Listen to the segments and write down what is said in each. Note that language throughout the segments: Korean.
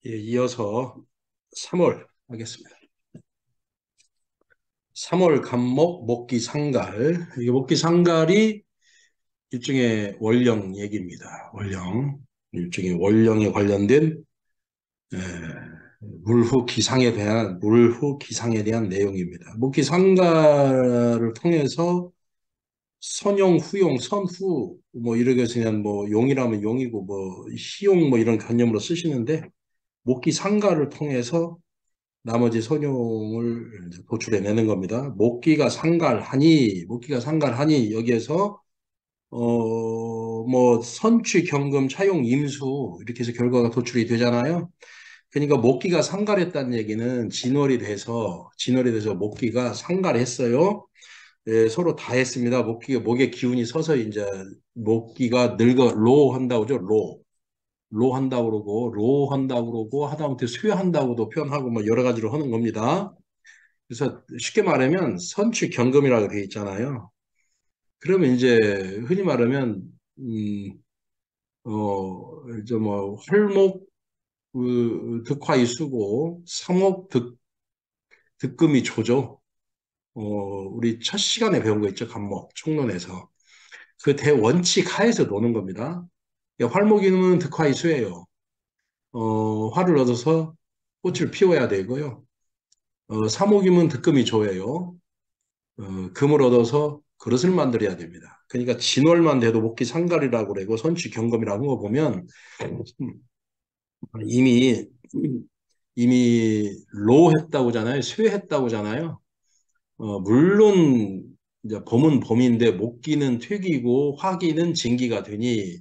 예, 이어서 3월 하겠습니다. 3월 간목 목기상갈. 이게 목기상갈이 일종의 원령 얘기입니다. 원령. 일종의 원령에 관련된 에, 물후 기상에 대한 내용입니다. 목기상갈을 통해서 선용, 후용, 선후 뭐 이렇게 해서 그냥 뭐 용이라면 용이고 뭐 희용 뭐 이런 개념으로 쓰시는데 목기상갈을 통해서 나머지 선용을 이제 도출해내는 겁니다. 목기가 상갈하니 여기에서 뭐 선취, 경금, 차용, 임수 이렇게 해서 결과가 도출이 되잖아요. 그러니까 목기가 상갈했다는 얘기는 진월이 돼서 목기가 상갈했어요. 예, 서로 다 했습니다. 목의 기운이 서서 이제 목기가 로 한다고 그러죠. 로 한다고 그러고 하다못해 수요한다고도 표현하고 뭐 여러 가지로 하는 겁니다. 그래서 쉽게 말하면 선취 경금이라고 되어 있잖아요. 그러면 이제 흔히 말하면 이제 뭐 활목 득화이 수고 상목 득금이 조죠. 우리 첫 시간에 배운 거 있죠. 간목 총론에서 그 대원칙 하에서 노는 겁니다. 활목이는 득화이 수예요. 화를 얻어서 꽃을 피워야 되고요. 사목이면 득금이 조예요. 금을 얻어서 그릇을 만들어야 됩니다. 그러니까 진월만 돼도 목기 상갈이라고 그러고 선취 경금이라고 거 보면 이미 로 했다고잖아요. 쇠했다고잖아요. 물론 이제 봄은 봄인데 목기는 퇴기고 화기는 진기가 되니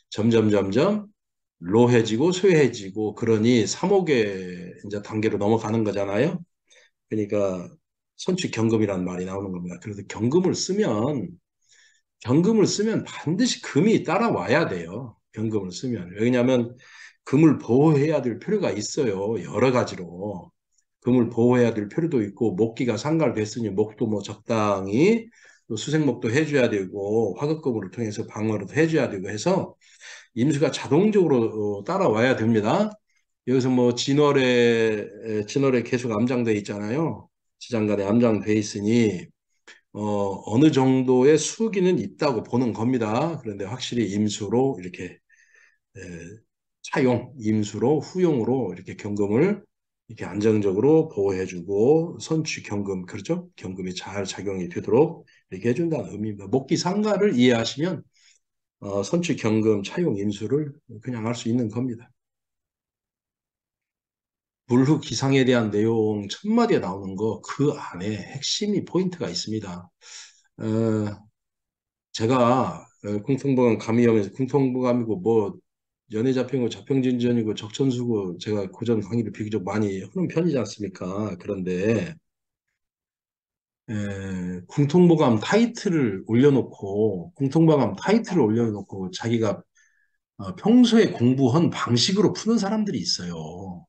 점점 로해지고 쇠해지고 그러니 삼옥의 이제 단계로 넘어가는 거잖아요. 그러니까 선취 경금이라는 말이 나오는 겁니다. 그래서 경금을 쓰면 반드시 금이 따라와야 돼요. 경금을 쓰면. 왜냐하면 금을 보호해야 될 필요가 있어요. 여러 가지로. 금을 보호해야 될 필요도 있고 목기가 상갈됐으니 목도 뭐 적당히 또 수생목도 해줘야 되고 화급금으로 통해서 방어도 해줘야 되고 해서 임수가 자동적으로 따라와야 됩니다. 여기서 뭐 진월에 계속 암장돼 있잖아요. 지장간에 암장돼 있으니 어느 정도의 수기는 있다고 보는 겁니다. 그런데 확실히 임수로 이렇게 에, 임수로 후용으로 이렇게 경금을 이렇게 안정적으로 보호해주고 선취 경금 그렇죠? 경금이 잘 작용이 되도록 이렇게 해준다는 의미입니다. 목기 상가를 이해하시면 선취 경금 차용 임수를 그냥 할 수 있는 겁니다. 물후 기상에 대한 내용 첫 마디에 나오는 거 그 안에 핵심이 포인트가 있습니다. 어, 제가 궁통보감 감이하면서 궁통보감이고 뭐 연애 잡평이고 자평진전이고 적천수고 제가 고전 강의를 비교적 많이 하는 편이지 않습니까? 그런데 궁통보감 타이틀을 올려놓고 자기가 평소에 공부한 방식으로 푸는 사람들이 있어요.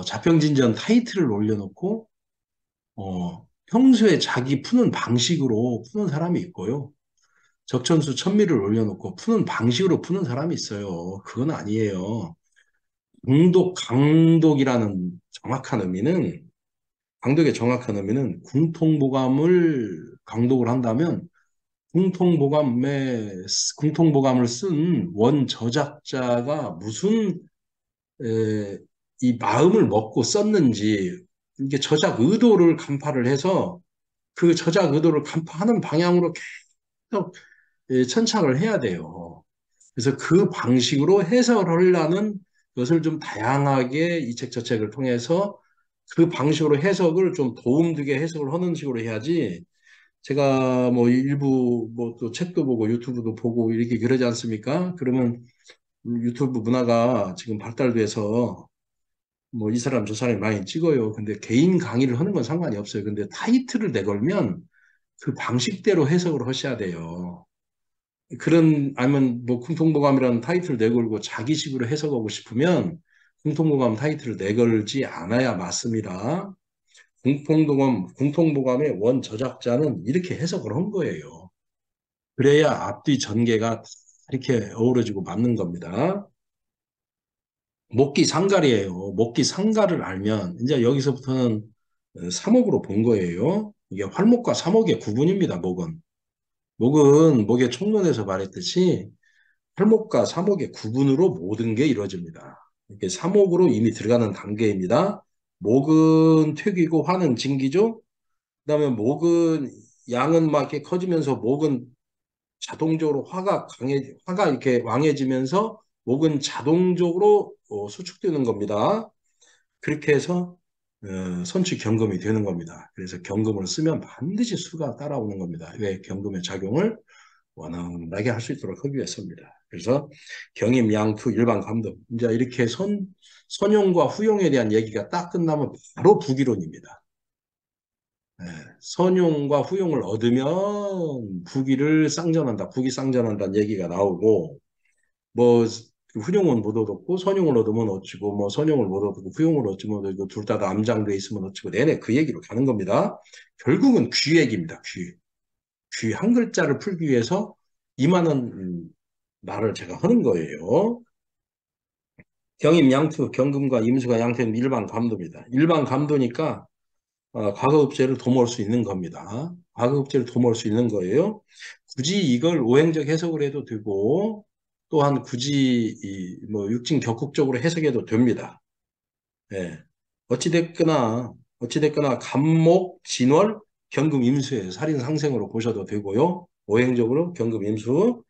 자평진전 타이틀을 올려놓고 평소에 자기 푸는 방식으로 푸는 사람이 있고요. 적천수 천미를 올려놓고 푸는 방식으로 푸는 사람이 있어요. 그건 아니에요. 정확한 의미는, 강독의 정확한 의미는 궁통보감을 강독을 한다면 궁통보감을 쓴 원 저작자가 무슨 이 마음을 먹고 썼는지 이게 저작 의도를 간파를 해서 그 저작 의도를 간파하는 방향으로 계속 천착을 해야 돼요. 그래서 그 방식으로 해석을 하려는 것을 좀 다양하게 이 책 저책을 통해서 그 방식으로 해석을 좀 도움되게 해석을 하는 식으로 해야지 제가 뭐 일부 뭐 또 책도 보고 유튜브도 보고 이렇게 그러지 않습니까? 그러면 유튜브 문화가 지금 발달돼서 뭐 이 사람 저 사람이 많이 찍어요. 근데 개인 강의를 하는 건 상관이 없어요. 근데 타이틀을 내걸면 그 방식대로 해석을 하셔야 돼요. 아니면 뭐 궁통보감이라는 타이틀을 내걸고 자기식으로 해석하고 싶으면 궁통보감 타이틀을 내걸지 않아야 맞습니다. 공통보감의 원 저작자는 이렇게 해석을 한 거예요. 그래야 앞뒤 전개가 이렇게 어우러지고 맞는 겁니다. 목기 상갈이에요. 목기 상갈을 알면 이제 여기서부터는 사목으로 본 거예요. 이게 활목과 사목의 구분입니다. 목은. 목은 목의 총론에서 말했듯이 활목과 사목의 구분으로 모든 게 이루어집니다. 이렇게 사목으로 이미 들어가는 단계입니다. 목은 퇴기고 화는 진기죠. 그다음에 목은 양은 막 이렇게 커지면서 목은 자동적으로 화가 이렇게 왕해지면서 목은 자동적으로 수축되는 겁니다. 그렇게 해서 선취 경금이 되는 겁니다. 그래서 경금을 쓰면 반드시 수가 따라오는 겁니다. 왜? 경금의 작용을 원활하게 할 수 있도록 하기 위해서입니다. 그래서 경임, 양투, 일반 감독 이제 이렇게 선용과 후용에 대한 얘기가 딱 끝나면 바로 부기론입니다. 네, 선용과 후용을 얻으면 부기를 쌍전한다, 부기 쌍전한다는 얘기가 나오고 뭐 후용은 못 얻었고 선용을 얻으면 어찌고 뭐 선용을 못 얻고 후용을 얻으면 어찌고 둘 다 암장돼 있으면 어찌고 내내 그 얘기로 가는 겁니다. 결국은 귀 얘기입니다. 귀. 귀 한 글자를 풀기 위해서 이만한 말을 제가 하는 거예요. 경임 양투, 경금과 임수가 양투는 일반 감도입니다. 일반 감도니까 과거급제를 도모할 수 있는 겁니다. 과거급제를 도모할 수 있는 거예요. 굳이 이걸 오행적 해석을 해도 되고 또한 굳이 뭐 육진 격국적으로 해석해도 됩니다. 예. 어찌됐거나 간목, 진월, 경금 임수예요. 살인 상생으로 보셔도 되고요. 오행적으로 경금 임수,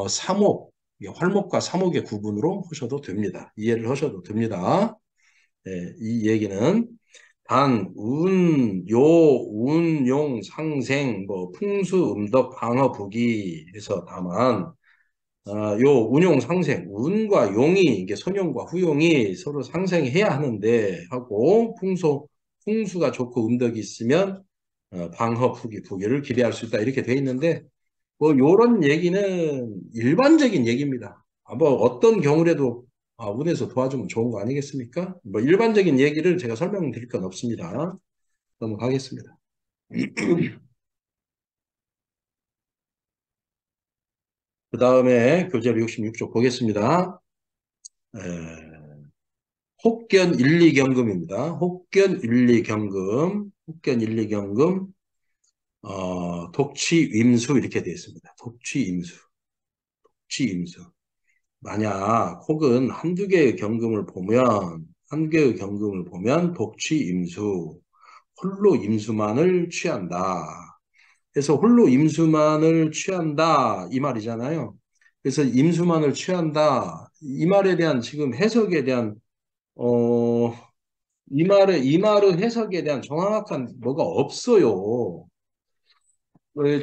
사목, 활목과 사목의 구분으로 하셔도 됩니다. 이해를 하셔도 됩니다. 예, 이 얘기는 단, 운, 용, 상생, 뭐 풍수, 음덕, 방어, 부기 해서 다만 요 운용 상생, 운과 용이 이게 선용과 후용이 서로 상생해야 하는데 하고 풍수가 좋고 음덕이 있으면 방어, 부기, 부기를 기대할 수 있다 이렇게 돼 있는데 뭐 요런 얘기는 일반적인 얘기입니다. 뭐 어떤 경우라도 운에서 도와주면 좋은 거 아니겠습니까? 뭐 일반적인 얘기를 제가 설명드릴 건 없습니다. 넘어가겠습니다. 그 다음에 교재로 66쪽 보겠습니다. 에, 혹견 1, 2경금입니다. 혹견 1, 2경금, 혹견 1, 2경금, 독취, 임수 이렇게 되어 있습니다. 독취, 임수, 독취, 임수. 만약 혹은 한두 개의 경금을 보면, 한 개의 경금을 보면 독취, 임수, 홀로 임수만을 취한다. 그래서 홀로 임수만을 취한다 이 말이잖아요. 그래서 임수만을 취한다 이 말에 대한 지금 해석에 대한 어, 이 말의 해석에 대한 정확한 뭐가 없어요.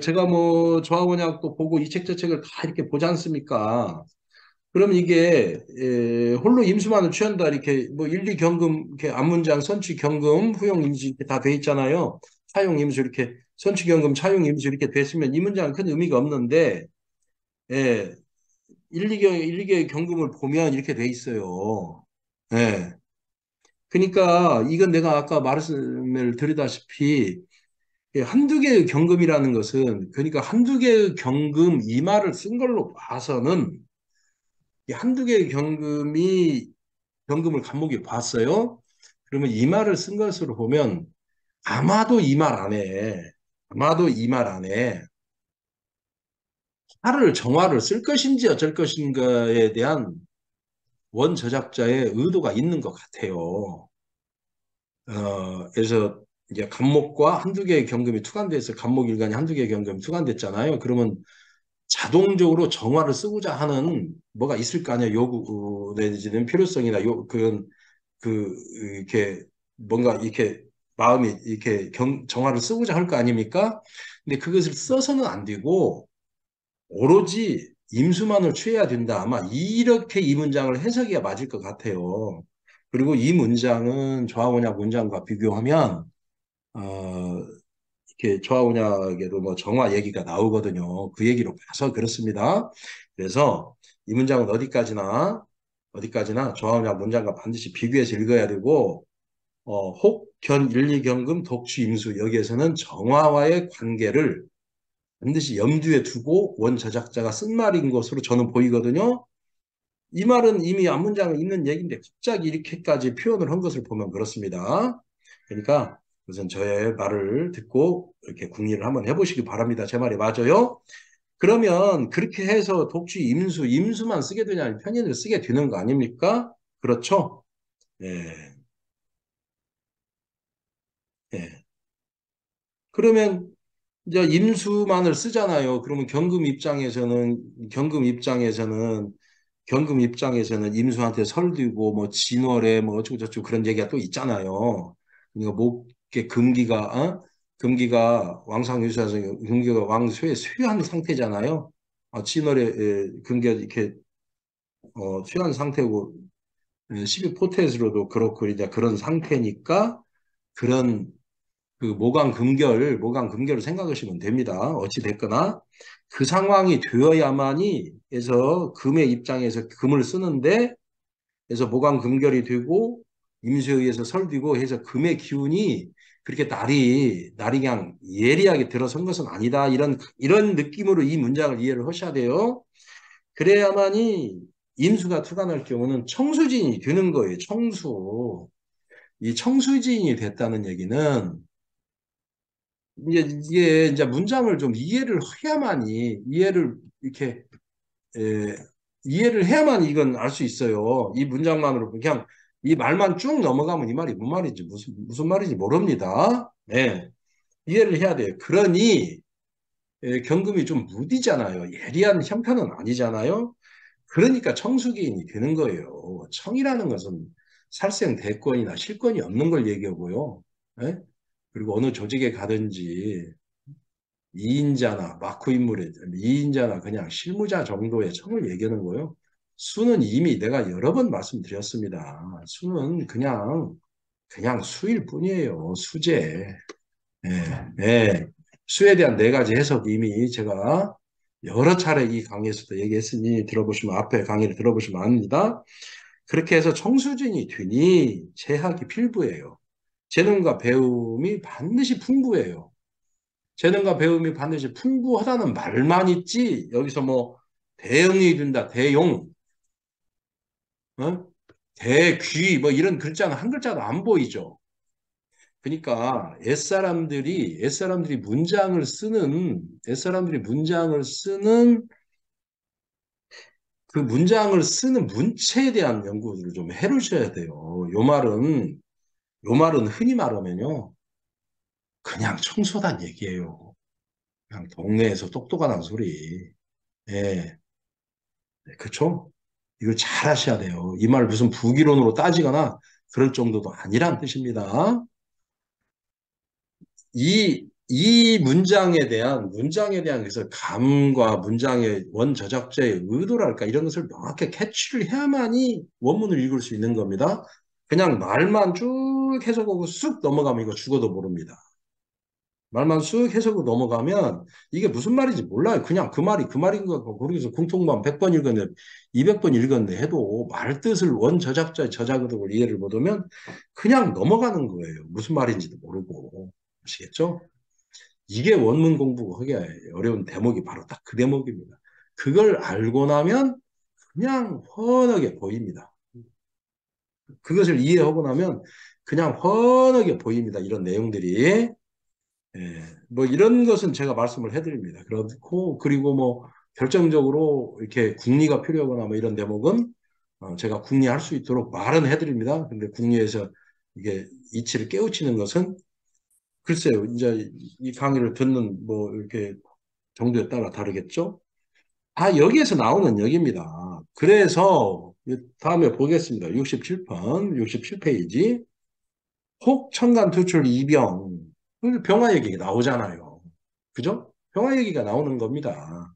제가 뭐 조합원학도 보고 이 책 저 책을 다 이렇게 보지 않습니까? 그럼 이게 홀로 임수만을 취한다 이렇게 뭐 일리 경금 이렇게 앞문장 선취 경금 후용 임수 이렇게 다 돼 있잖아요. 차용 임수 이렇게 선취 경금 차용 임수 이렇게 됐으면 이 문장은 큰 의미가 없는데 예, 1, 2개 경금을 보면 이렇게 돼 있어요. 예. 그러니까 이건 내가 아까 말씀을 드리다시피 한두 개의 경금이라는 것은 그러니까 한두 개의 경금 이 말을 쓴 걸로 봐서는 이 한두 개의 경금을 간목이 봤어요. 그러면 이 말을 쓴 것으로 보면 아마도 이 말 안에 아마도 이 말 안에 정화를 쓸 것인지 어쩔 것인가에 대한 원 저작자의 의도가 있는 것 같아요. 그래서 이제 간목과 한두 개의 경금이 투관돼서 간목 일간이 한두 개의 경금이 투관됐잖아요. 그러면 자동적으로 정화를 쓰고자 하는 뭐가 있을 거 아니에요. 요구 내지는 필요성이나 그런 이렇게 뭔가 이렇게 마음이 이렇게 정화를 쓰고자 할 거 아닙니까? 근데 그것을 써서는 안 되고 오로지 임수만을 취해야 된다. 아마 이렇게 이 문장을 해석해야 맞을 것 같아요. 그리고 이 문장은 좌우냐 문장과 비교하면 이렇게 좌우냐에도 뭐 정화 얘기가 나오거든요. 그 얘기로 봐서 그렇습니다. 그래서 이 문장은 어디까지나 좌우냐 문장과 반드시 비교해서 읽어야 되고 혹, 견, 일리, 경금, 독취, 임수 여기에서는 정화와의 관계를 반드시 염두에 두고 원 저작자가 쓴 말인 것으로 저는 보이거든요. 이 말은 이미 앞문장에 있는 얘기인데 갑자기 이렇게까지 표현을 한 것을 보면 그렇습니다. 그러니까 우선 저의 말을 듣고 이렇게 궁리를 한번 해보시기 바랍니다. 제 말이 맞아요? 그러면 그렇게 해서 독주, 임수, 임수만 쓰게 되냐, 아니면 편인을 쓰게 되는 거 아닙니까? 그렇죠? 예, 예. 그러면 이제 임수만을 쓰잖아요. 그러면 경금 입장에서는 임수한테 설득고 뭐 진월에 뭐 어쩌고저쩌고 그런 얘기가 또 있잖아요. 그러니까 목에 금기가 왕상유사에서 금기가 왕수에 쇠한 상태잖아요. 진월에 금기가 이렇게 쇠한 상태고 12포켓으로도 그렇고 이제 그런 상태니까 그런 그 모강금결을 생각하시면 됩니다. 어찌 됐거나 그 상황이 되어야만이 해서 금의 입장에서 금을 쓰는데 해서 모강금결이 되고 임수에 의해서 설되고 해서 금의 기운이 그렇게 날이 그냥 예리하게 들어선 것은 아니다. 이런 느낌으로 이 문장을 이해를 하셔야 돼요. 그래야만이 임수가 투관할 경우는 청수진이 되는 거예요. 청수. 이 청수진이 됐다는 얘기는 이게 이제 문장을 좀 이렇게 에, 이해를 해야만 이건 알 수 있어요. 이 문장만으로 그냥 이 말만 쭉 넘어가면 이 말이 무슨 말인지 무슨 말인지 모릅니다. 네, 이해를 해야 돼요. 그러니 경금이 좀 무디잖아요. 예리한 형편은 아니잖아요. 그러니까 청수기인이 되는 거예요. 청이라는 것은 살생 대권이나 실권이 없는 걸 얘기하고요. 예? 그리고 어느 조직에 가든지 2인자나 마크 인물에 2인자나 그냥 실무자 정도의 청을 얘기하는 거예요. 수는 이미 내가 여러 번 말씀드렸습니다. 수는 그냥 수일 뿐이에요. 수재. 예, 예. 수에 대한 네 가지 해석 이미 제가 여러 차례 이 강의에서도 얘기했으니 들어보시면 앞에 강의를 들어보시면 압니다. 그렇게 해서 청수진이 되니 재학이 필부예요. 재능과 배움이 반드시 풍부해요. 재능과 배움이 반드시 풍부하다는 말만 있지 여기서 뭐 대응이 된다 대용 어? 대귀 뭐 이런 글자는 한 글자도 안 보이죠. 그러니까 옛사람들이 문장을 쓰는 그 문장을 쓰는 문체에 대한 연구를 좀 해루셔야 돼요. 요 말은 흔히 말하면요 그냥 청소단 얘기예요. 그냥 동네에서 똑똑하다는 소리. 예. 그렇죠? 이걸 잘 하셔야 돼요. 이 말 무슨 부기론으로 따지거나 그럴 정도도 아니란 뜻입니다. 이 문장에 대한 그래서 감과 문장의 원저작자의 의도랄까 이런 것을 명확히 캐치를 해야만이 원문을 읽을 수 있는 겁니다. 그냥 말만 쭉 해석하고 쑥 넘어가면 이거 죽어도 모릅니다. 말만 쑥 해석으로 넘어가면 이게 무슨 말인지 몰라요. 그냥 그 말이 그 말인 것 같고 거기서 공통만 100번 읽었네, 200번 읽었네 해도 말 뜻을 원저작자의 저작으로 이해를 못하면 그냥 넘어가는 거예요. 무슨 말인지도 모르고. 아시겠죠? 이게 원문 공부하기 어려운 대목이 바로 딱 그 대목입니다. 그걸 알고 나면 그냥 훤하게 보입니다. 그것을 이해하고 나면 그냥 훤하게 보입니다. 이런 내용들이. 예, 뭐 이런 것은 제가 말씀을 해드립니다. 그리고 뭐 결정적으로 이렇게 궁리가 필요하거나 뭐 이런 대목은 제가 궁리할 수 있도록 말은 해드립니다. 근데 궁리에서 이게 이치를 깨우치는 것은 글쎄요, 이제 이 강의를 듣는 뭐 이렇게 정도에 따라 다르겠죠? 다 여기에서 나오는 얘기입니다. 그래서 다음에 보겠습니다. 67번, 67페이지. 혹 천간 투출 이병. 병화 얘기가 나오잖아요. 그죠? 병화 얘기가 나오는 겁니다.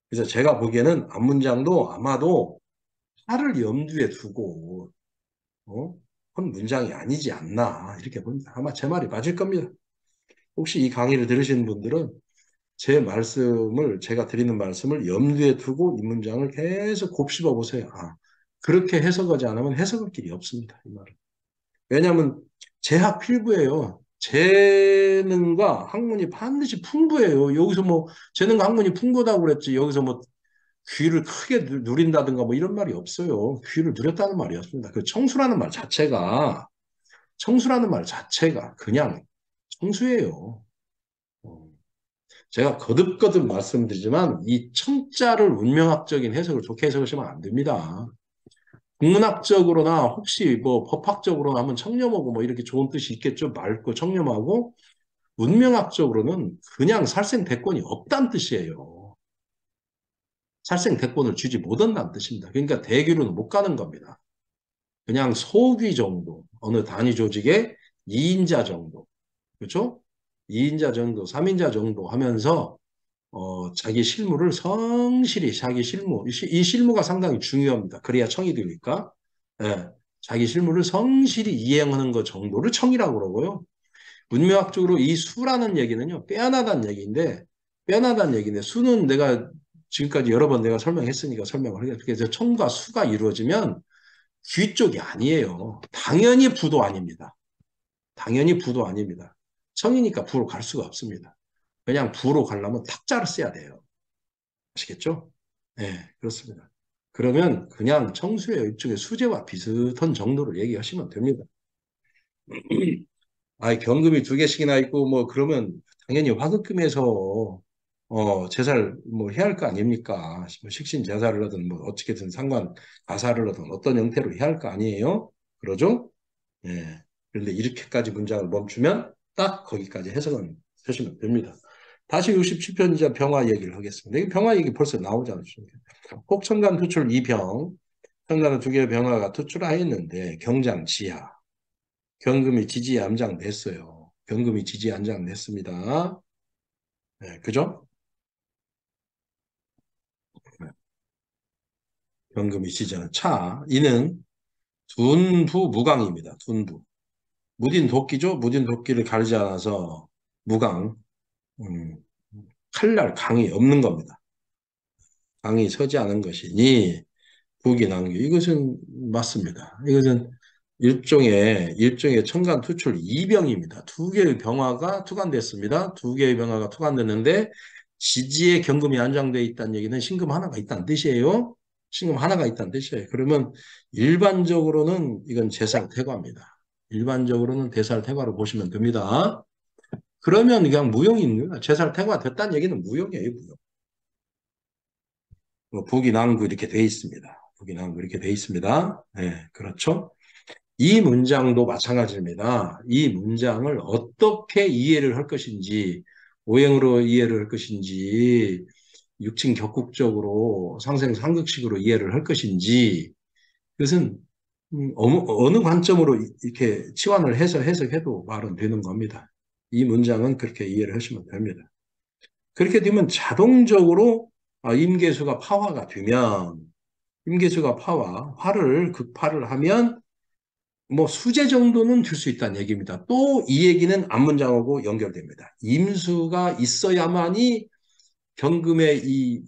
그래서 제가 보기에는 앞문장도 아마도 하를 염두에 두고 한 문장이 아니지 않나 이렇게 봅니다. 아마 제 말이 맞을 겁니다. 혹시 이 강의를 들으시는 분들은 제가 드리는 말씀을 염두에 두고 이 문장을 계속 곱씹어 보세요. 그렇게 해석하지 않으면 해석할 길이 없습니다. 이 말은. 왜냐하면 재학 필부예요. 재능과 학문이 반드시 풍부해요. 여기서 뭐 재능과 학문이 풍부하다고 그랬지. 여기서 뭐 귀를 크게 누린다든가 뭐 이런 말이 없어요. 귀를 누렸다는 말이 없습니다. 그 청수라는 말 자체가 그냥 청수예요. 어, 제가 거듭거듭 말씀드리지만 이 청자를 운명학적인 해석을 좋게 해석하시면 안 됩니다. 국문학적으로나 혹시 뭐 법학적으로나 하면 청렴하고 뭐 이렇게 좋은 뜻이 있겠죠. 맑고 청렴하고 운명학적으로는 그냥 살생대권이 없다는 뜻이에요. 살생대권을 주지 못한다는 뜻입니다. 그러니까 대규로는 못 가는 겁니다. 그냥 소귀 정도, 어느 단위 조직의 2인자 정도, 그렇죠? 2인자 정도, 3인자 정도 하면서 자기 실무를 성실히 자기 실무, 이 실무가 상당히 중요합니다. 그래야 청이 되니까. 예, 자기 실무를 성실히 이행하는 것 정도를 청이라고 그러고요. 문명학적으로 이 수라는 얘기는요, 빼어나다는 얘기인데, 빼어나다는 얘기인데, 수는 내가 지금까지 여러 번 내가 설명했으니까 설명을 하겠습니다. 그래서 청과 수가 이루어지면 귀 쪽이 아니에요. 당연히 부도 아닙니다. 당연히 부도 아닙니다. 청이니까 부로 갈 수가 없습니다. 그냥 부로 가려면 탁자를 써야 돼요. 아시겠죠? 네, 그렇습니다. 그러면 그냥 청수의 일종의 수재와 비슷한 정도를 얘기하시면 됩니다. 아, 경금이 두 개씩이나 있고 뭐 그러면 당연히 화급금에서 제사를 뭐 해야 할 거 아닙니까? 뭐 식신 제사를 하든 뭐 어떻게든 상관 가사를 하든 어떤 형태로 해야 할 거 아니에요? 그러죠? 예. 그런데 이렇게까지 문장을 멈추면 딱 거기까지 해석은 하시면 됩니다. 다시 67편 이제 병화 얘기를 하겠습니다. 이 병화 얘기 벌써 나오지 않습니까? 혹천간 투출 이병, 천간은 두 개의 병화가 투출하였는데 경장 지하, 경금이 지지에 암장됐어요. 경금이 지지에 암장됐습니다. 네, 그죠? 네, 경금이 지지하는 차, 이는 둔부 무강입니다. 둔부. 무딘 도끼죠? 무딘 도끼를 가리지 않아서 무강, 음, 칼날 강이 없는 겁니다. 강이 서지 않은 것이니 북이남규 이것은 맞습니다. 이것은 일종의 천간 투출 이병입니다. 두 개의 병화가 투간됐습니다. 두 개의 병화가 투간됐는데 지지에 경금이 안장되어 있다는 얘기는 신금 하나가 있다는 뜻이에요. 신금 하나가 있다는 뜻이에요. 그러면 일반적으로는 이건 제살태과입니다. 일반적으로는 대살태과로 보시면 됩니다. 그러면 그냥 무용입니다. 제살태과 됐다는 얘기는 무용이에요. 무용. 북이 남구 이렇게 돼 있습니다. 북이 남구 이렇게 돼 있습니다. 네, 그렇죠. 이 문장도 마찬가지입니다. 이 문장을 어떻게 이해를 할 것인지, 오행으로 이해를 할 것인지, 육친 격국적으로 상생상극식으로 이해를 할 것인지, 그것은 어느 관점으로 이렇게 치환을 해서 해석해도 말은 되는 겁니다. 이 문장은 그렇게 이해를 하시면 됩니다. 그렇게 되면 자동적으로 임계수가 파화가 되면 임계수가 화를 극파를 하면 뭐 수재 정도는 될 수 있다는 얘기입니다. 또 이 얘기는 앞문장하고 연결됩니다. 임수가 있어야만이 경금의 이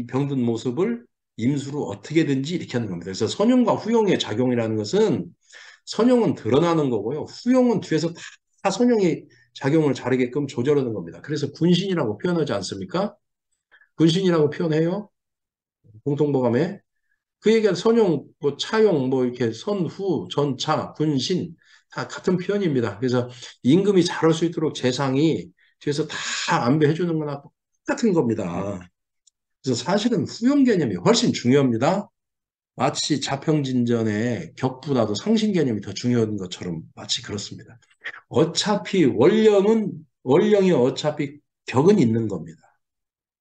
병든 모습을 임수로 어떻게든지 이렇게 하는 겁니다. 그래서 선용과 후용의 작용이라는 것은 선용은 드러나는 거고요. 후용은 뒤에서 다 선용이 작용을 잘하게끔 조절하는 겁니다. 그래서 군신이라고 표현하지 않습니까? 군신이라고 표현해요. 공통보감에. 그 얘기가 선용, 뭐 차용, 뭐 이렇게 선후, 전차, 군신 다 같은 표현입니다. 그래서 임금이 잘할 수 있도록 재상이 뒤에서 다 안배해 주는 거나 똑같은 겁니다. 그래서 사실은 후용 개념이 훨씬 중요합니다. 마치 자평진전의 격보다도 상신 개념이 더 중요한 것처럼 마치 그렇습니다. 어차피 원령이 어차피 격은 있는 겁니다.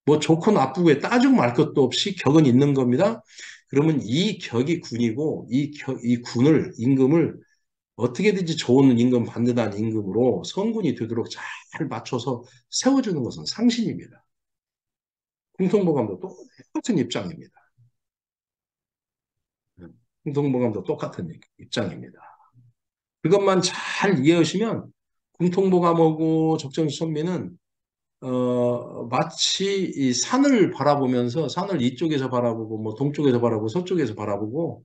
뭐 좋고 나쁘고에 따지고 말 것도 없이 격은 있는 겁니다. 그러면 이 격이 군이고 이 군을 임금을 어떻게든지 좋은 임금 받는다는 임금으로 성군이 되도록 잘 맞춰서 세워주는 것은 상신입니다. 공통보감도 똑같은 입장입니다. 공통보감도 똑같은 입장입니다. 그것만 잘 이해하시면 공통보감하고 적정선미는 마치 이 산을 바라보면서 산을 이쪽에서 바라보고 뭐 동쪽에서 바라보고 서쪽에서 바라보고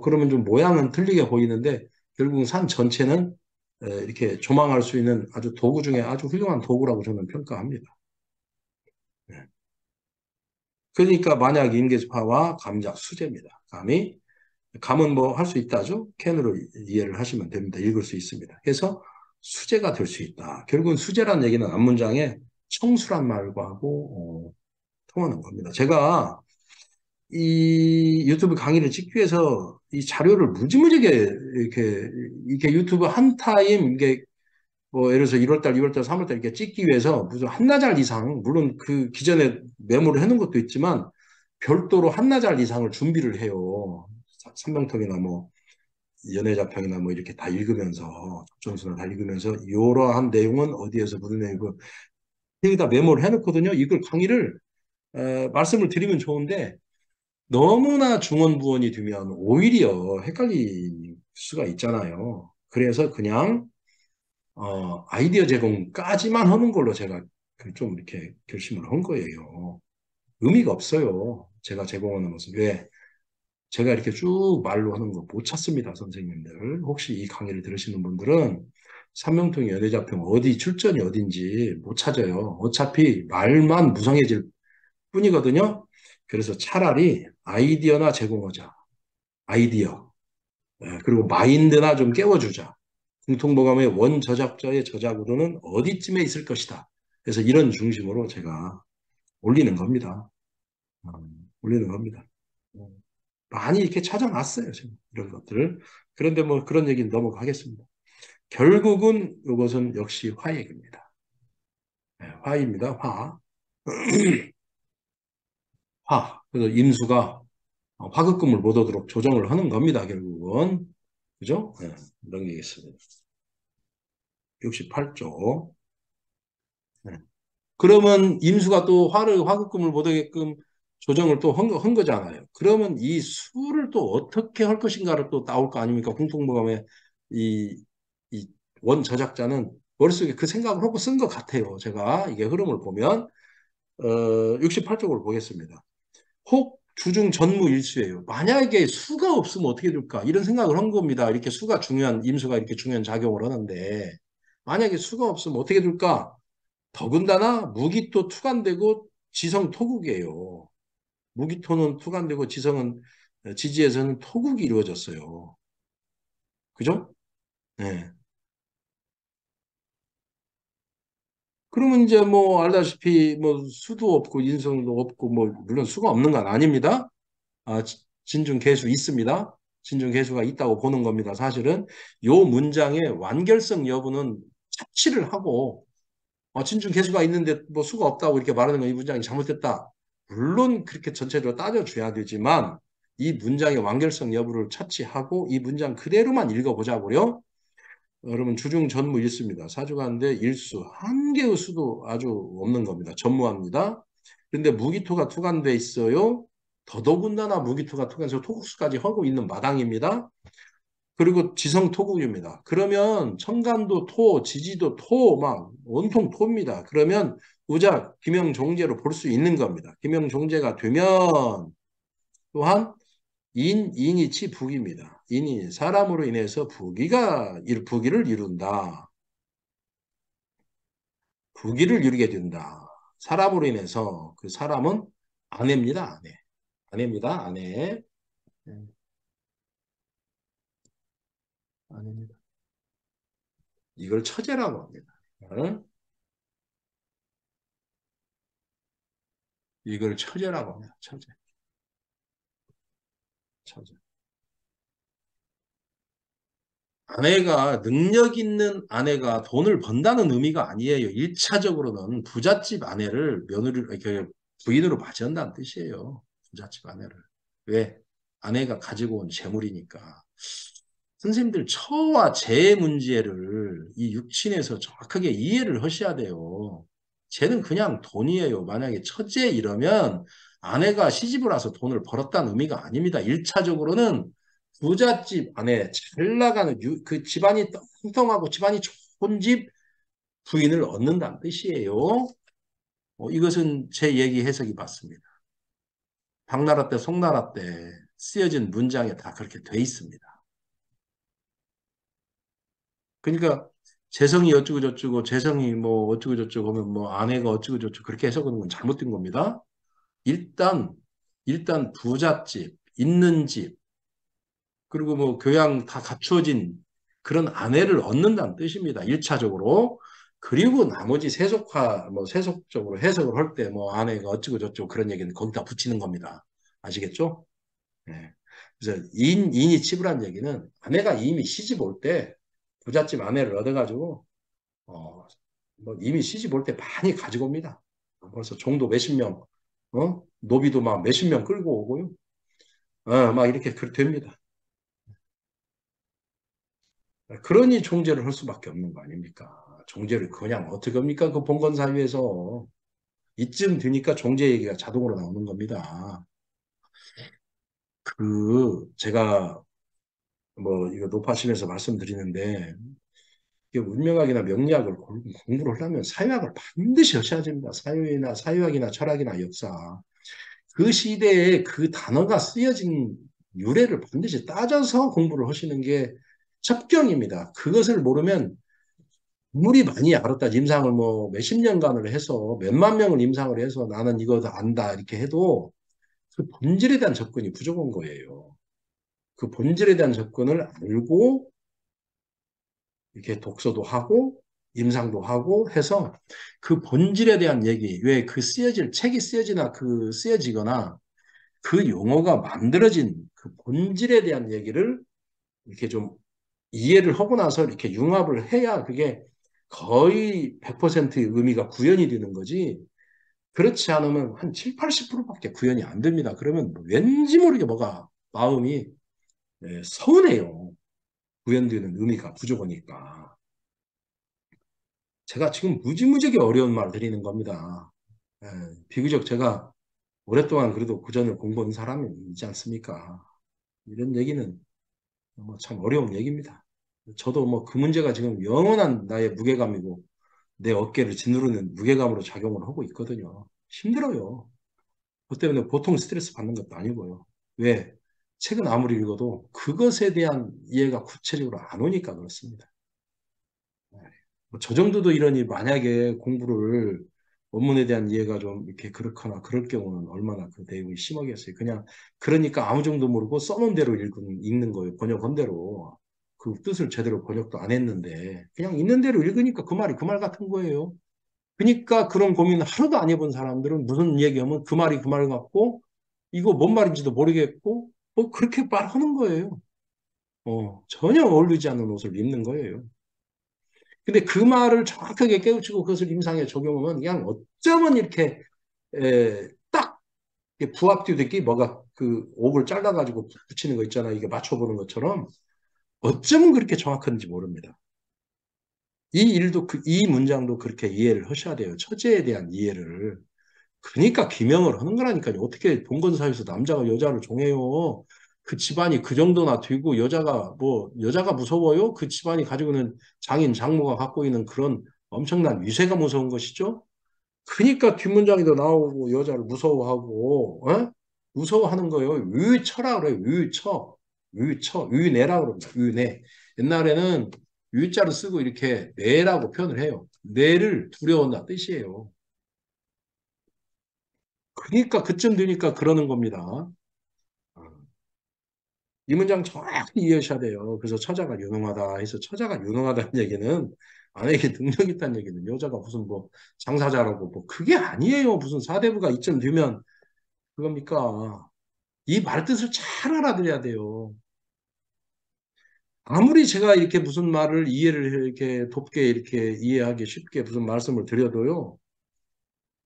그러면 좀 모양은 틀리게 보이는데 결국 산 전체는 이렇게 조망할 수 있는 아주 도구 중에 아주 훌륭한 도구라고 저는 평가합니다. 네. 그러니까 만약 임계파와 감작 수제입니다. 감은 뭐 할 수 있다죠? 캔으로 이해를 하시면 됩니다. 읽을 수 있습니다. 그래서 수제가 될 수 있다. 결국은 수제란 얘기는 앞문장에 청수란 말과하고 통하는 겁니다. 제가 이 유튜브 강의를 찍기 위해서 이 자료를 무지무지게 이렇게 유튜브 한 타임 이게 뭐 예를 들어서 1월달, 2월달, 3월달 이렇게 찍기 위해서 무슨 한나절 이상 물론 그 기존에 메모를 해놓은 것도 있지만 별도로 한나절 이상을 준비를 해요. 삼명통이나 뭐 연애자평이나 뭐 이렇게 다 읽으면서 접전수나 다 읽으면서 이러한 내용은 어디에서 무슨 내용이고 여기다 메모를 해놓거든요. 이걸 강의를 말씀을 드리면 좋은데 너무나 중원부원이 되면 오히려 헷갈릴 수가 있잖아요. 그래서 그냥 아이디어 제공까지만 하는 걸로 제가 그좀 이렇게 결심을 한 거예요. 의미가 없어요. 제가 제공하는 것은. 왜? 제가 이렇게 쭉 말로 하는 거 못 찾습니다, 선생님들. 혹시 이 강의를 들으시는 분들은 삼명통 연애자평 어디 출전이 어딘지 못 찾아요. 어차피 말만 무성해질 뿐이거든요. 그래서 차라리 아이디어나 제공하자. 아이디어. 그리고 마인드나 좀 깨워주자. 공통보감의 원저작자의 저작으로는 어디쯤에 있을 것이다. 그래서 이런 중심으로 제가 올리는 겁니다. 올리는 겁니다. 많이 이렇게 찾아놨어요, 지금 이런 것들을. 그런데 뭐 그런 얘기는 넘어가겠습니다. 결국은 이것은 역시 화얘기입니다. 네, 화입니다, 화. 화. 그래서 임수가 화급금을 못 얻도록 조정을 하는 겁니다, 결국은. 그죠? 네, 넘기겠습니다. 68조. 그러면 임수가 또 화급금을 못 얻게끔 조정을 또 한 거잖아요. 그러면 이 수를 또 어떻게 할 것인가를 또 나올 거 아닙니까? 공통모감의 이, 이 원 저작자는 머릿속에 그 생각을 하고 쓴 것 같아요. 제가 이게 흐름을 보면 68쪽을 보겠습니다. 혹 주중 전무 일수예요. 만약에 수가 없으면 어떻게 될까? 이런 생각을 한 겁니다. 이렇게 수가 중요한 임수가 이렇게 중요한 작용을 하는데 만약에 수가 없으면 어떻게 될까? 더군다나 무기토 투간되고 지성 토국이에요. 무기토는 투간되고 지성은 지지에서는 토국이 이루어졌어요. 그죠? 네. 그러면 이제 뭐 알다시피 뭐 수도 없고 인성도 없고 뭐 물론 수가 없는 건 아닙니다. 진중 계수 있습니다. 진중 계수가 있다고 보는 겁니다. 사실은 요 문장의 완결성 여부는 차치를 하고 진중 개수가 있는데 뭐 수가 없다고 이렇게 말하는 건 이 문장이 잘못됐다. 물론 그렇게 전체적으로 따져줘야 되지만 이 문장의 완결성 여부를 차치하고 이 문장 그대로만 읽어보자고요. 여러분 주중 전무 일수입니다. 사주가인데 일수 한 개의 수도 아주 없는 겁니다. 전무합니다. 그런데 무기토가 투간돼 있어요. 더더군다나 무기토가 투간해서 토국수까지 하고 있는 마당입니다. 그리고 지성 토국입니다. 그러면 청간도 토, 지지도 토, 막 온통 토입니다. 그러면 우작 김영종제로 볼 수 있는 겁니다. 김영종제가 되면 또한 인이치 북입니다. 인이 사람으로 인해서 부기를 이룬다. 부기를 이루게 된다. 사람으로 인해서 그 사람은 아내입니다. 아내. 아내입니다. 아내. 아내입니다. 이걸 처제라고 합니다. 이걸 처제라고 합니다. 처제. 처제. 아내가 능력 있는 아내가 돈을 번다는 의미가 아니에요. 1차적으로는 부잣집 아내를 이렇게 부인으로 맞이한다는 뜻이에요. 부잣집 아내를. 왜? 아내가 가지고 온 재물이니까. 선생님들 처와 재 문제를 이 육친에서 정확하게 이해를 하셔야 돼요. 재는 그냥 돈이에요. 만약에 처제 이러면 아내가 시집을 와서 돈을 벌었다는 의미가 아닙니다. 1차적으로는 부잣집 아내 잘 나가는 그 집안이 뚱뚱하고 집안이 좋은 집 부인을 얻는다는 뜻이에요. 이것은 제 얘기 해석이 맞습니다. 당나라 때 송나라 때 쓰여진 문장에 다 그렇게 돼 있습니다. 그러니까 재성이 어쩌고 저쩌고 재성이 뭐 어쩌고 저쩌고 하면 뭐 아내가 어쩌고 저쩌고 그렇게 해석하는 건 잘못된 겁니다. 일단, 일단 부잣집, 있는 집, 그리고 뭐 교양 다 갖추어진 그런 아내를 얻는다는 뜻입니다. 1차적으로. 그리고 나머지 세속화, 뭐 세속적으로 해석을 할 때 뭐 아내가 어쩌고 저쩌고 그런 얘기는 거기다 붙이는 겁니다. 아시겠죠? 예. 그래서 인이 치부란 얘기는 아내가 이미 시집 올 때 부잣집 아내를 얻어가지고, 어, 뭐 이미 시집 올 때 많이 가지고 옵니다. 벌써 종도 몇십 명, 노비도 막 몇십 명 끌고 오고요. 막 이렇게 됩니다. 그러니 종제를 할 수밖에 없는 거 아닙니까? 종제를 그냥 어떻게 합니까? 그 봉건 사회에서 이쯤 되니까 종제 얘기가 자동으로 나오는 겁니다. 제가 뭐 이거 높아심에서 말씀드리는데 이게 문명학이나 명리학을 공부를 하려면 사회학을 반드시 하셔야 됩니다. 사회학이나 철학이나 역사. 그 시대에 그 단어가 쓰여진 유래를 반드시 따져서 공부를 하시는 게 첩경입니다. 그것을 모르면 아무리 많이 알았다. 임상을 뭐 몇십 년간을 해서 몇만 명을 임상을 해서 나는 이거 다 안다 이렇게 해도 그 본질에 대한 접근이 부족한 거예요. 그 본질에 대한 접근을 알고 이렇게 독서도 하고 임상도 하고 해서 그 본질에 대한 얘기, 왜 그 쓰여질 책이 쓰여지나 그 쓰여지거나 그 용어가 만들어진 그 본질에 대한 얘기를 이렇게 좀 이해를 하고 나서 이렇게 융합을 해야 그게 거의 100%의 의미가 구현이 되는 거지. 그렇지 않으면 한 7, 80%밖에 구현이 안 됩니다. 그러면 왠지 모르게 뭐가 마음이 서운해요. 구현되는 의미가 부족하니까. 제가 지금 무지무지하게 어려운 말 드리는 겁니다. 예, 비교적 제가 오랫동안 그래도 구전을 공부한 사람이지 않습니까? 이런 얘기는 뭐참 어려운 얘기입니다. 저도 뭐 그 문제가 지금 영원한 나의 무게감이고 내 어깨를 짓누르는 무게감으로 작용을 하고 있거든요. 힘들어요. 그것 때문에 보통 스트레스 받는 것도 아니고요. 왜? 책은 아무리 읽어도 그것에 대한 이해가 구체적으로 안 오니까 그렇습니다. 뭐저 정도도 이러니 만약에 공부를 원문에 대한 이해가 좀 이렇게 그렇거나 그럴 경우는 얼마나 그 내용이 심하겠어요. 그냥 그러니까 아무 정도 모르고 써놓은 대로 읽는 거예요. 번역한 대로. 그 뜻을 제대로 번역도 안 했는데 그냥 있는 대로 읽으니까 그 말이 그 말 같은 거예요. 그러니까 그런 고민 하나도 안 해본 사람들은 무슨 얘기하면 그 말이 그 말 같고 이거 뭔 말인지도 모르겠고 뭐 그렇게 말하는 거예요. 전혀 어울리지 않는 옷을 입는 거예요. 근데 그 말을 정확하게 깨우치고 그것을 임상에 적용하면 그냥 어쩌면 이렇게 딱 부합되듯이 뭐가 그 옥을 잘라가지고 붙이는 거 있잖아요. 이게 맞춰보는 것처럼 어쩌면 그렇게 정확한지 모릅니다. 이 문장도 그렇게 이해를 하셔야 돼요. 처제에 대한 이해를. 그러니까 기명을 하는 거라니까요. 어떻게 봉건사에서 남자가 여자를 종해요. 그 집안이 그 정도나 되고 여자가 무서워요? 그 집안이 가지고 있는 장인 장모가 갖고 있는 그런 엄청난 위세가 무서운 것이죠. 그러니까 뒷문장에도 나오고 여자를 무서워하고 무서워하는 거예요. 위처라 그래요. 위내라 그럽니다. 위내. 옛날에는 위자를 쓰고 이렇게 내라고 표현을 해요. 내를 두려워한다 뜻이에요. 그러니까 그쯤 되니까 그러는 겁니다. 이 문장 정확히 이해하셔야 돼요. 그래서 처자가 유능하다 해서 처자가 유능하다는 얘기는 아내에게 능력이 있다는 얘기는 여자가 무슨 뭐 장사자라고 뭐 그게 아니에요. 무슨 사대부가 이쯤 되면 그겁니까? 이 말뜻을 잘 알아들어야 돼요. 아무리 제가 이렇게 무슨 말을 이해를 이렇게 돕게 이렇게 이해하기 쉽게 무슨 말씀을 드려도요.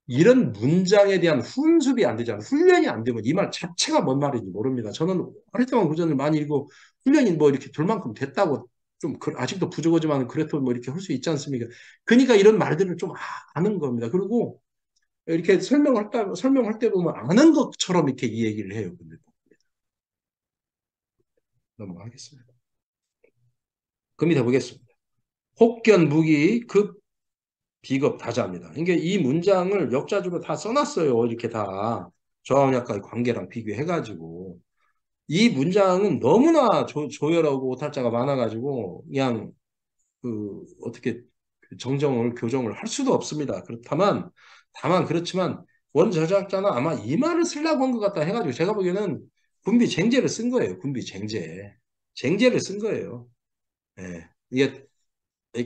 이런 문장에 대한 훈습이 안 되잖아요. 훈련이 안 되면 이 말 자체가 뭔 말인지 모릅니다. 저는 오랫동안 구전을 많이 읽고 훈련이 뭐 이렇게 될 만큼 됐다고 좀 아직도 부족하지만 그래도 뭐 이렇게 할 수 있지 않습니까? 그러니까 이런 말들을 좀 아는 겁니다. 그리고 이렇게 설명할 때 보면 아는 것처럼 이렇게 이 얘기를 해요. 근데 넘어가겠습니다. 금이 되보겠습니다. 혹견 무기 급 비겁 다자입니다. 그러니까 이 문장을 역자적으로 다 써놨어요. 이렇게 다 저항약과의 관계랑 비교해가지고 이 문장은 너무나 조열하고 오탈자가 많아가지고 그냥 어떻게 교정을 할 수도 없습니다. 다만 그렇지만 원 저작자는 아마 이 말을 쓰려고 한 것 같다 해가지고 제가 보기에는 군비쟁제를 쓴 거예요. 군비쟁제. 쟁제를 쓴 거예요. 예. 이게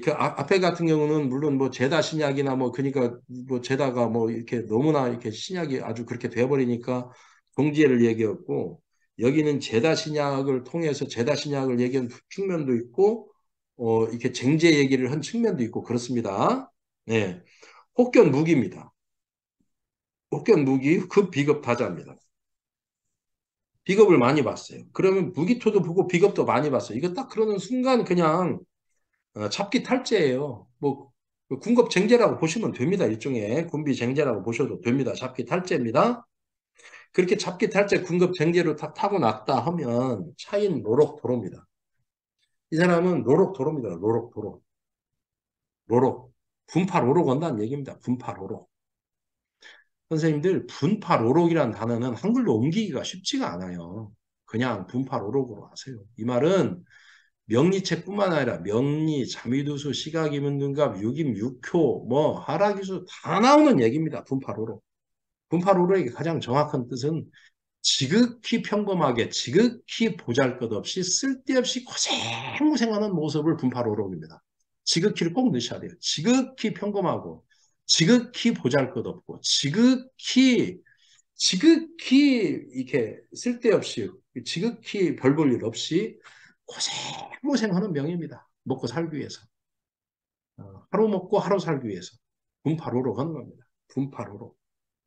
그 앞에 같은 경우는 물론 뭐 제다 신약이나 뭐 그러니까 뭐 제다가 뭐 이렇게 너무나 이렇게 신약이 아주 그렇게 되어버리니까 동지애를 얘기했고 여기는 제다 신약을 통해서 제다 신약을 얘기한 측면도 있고 이렇게 쟁제 얘기를 한 측면도 있고 그렇습니다. 네. 혹견 무기입니다. 혹견 무기 급 비급 타자입니다. 비겁을 많이 봤어요. 그러면 무기토도 보고 비겁도 많이 봤어요. 이거 딱 그러는 순간 그냥 잡기 탈죄예요. 뭐 군급쟁제라고 보시면 됩니다. 일종의 군비쟁제라고 보셔도 됩니다. 잡기 탈죄입니다. 그렇게 잡기 탈죄 군급쟁제로 다 타고 났다 하면 차인 노록도로입니다. 이 사람은 노록도로입니다. 노록도로. 노록. 분파로록 온다는 얘기입니다. 분파로록. 선생님들 분파로록이라는 단어는 한글로 옮기기가 쉽지가 않아요. 그냥 분파로록으로 하세요. 이 말은 명리책뿐만 아니라 명리, 자미두수, 시가기문등갑, 유김, 육효, 뭐 하라기수 다 나오는 얘기입니다. 분파로록. 분파로록의 가장 정확한 뜻은 지극히 평범하게, 지극히 보잘것없이 쓸데없이 고생고생하는 모습을 분파로록입니다. 지극히를 꼭 넣으셔야 돼요. 지극히 평범하고, 지극히 보잘것없고, 지극히 이렇게 쓸데없이, 지극히 별 볼 일 없이 고생고생하는 명입니다. 먹고 살기 위해서. 하루 먹고 하루 살기 위해서. 분파로록 하는 겁니다. 분파로록.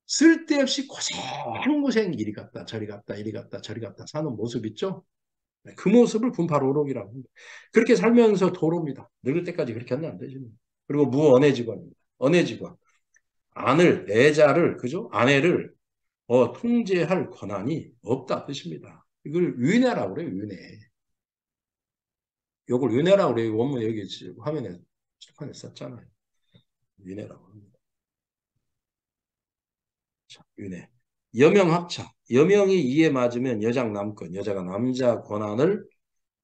쓸데없이 고생고생 이리 갔다 저리 갔다 이리 갔다 저리 갔다 사는 모습 있죠? 네, 그 모습을 분파로록이라고 합니다. 그렇게 살면서 도로입니다. 늙을 때까지 그렇게 하면 안 되죠. 그리고 무언해직원입니다. 언해직원. 아를, 내자를, 그죠? 아내를 통제할 권한이 없다 뜻입니다. 이걸 윤회라고 그래요, 윤회. 이걸 윤회라고 그래요. 원문 여기 화면에 칠판에 썼잖아요. 윤회라고 합니다. 자, 윤회. 여명합차. 여명이 이에 맞으면 여장 남권, 여자가 남자 권한을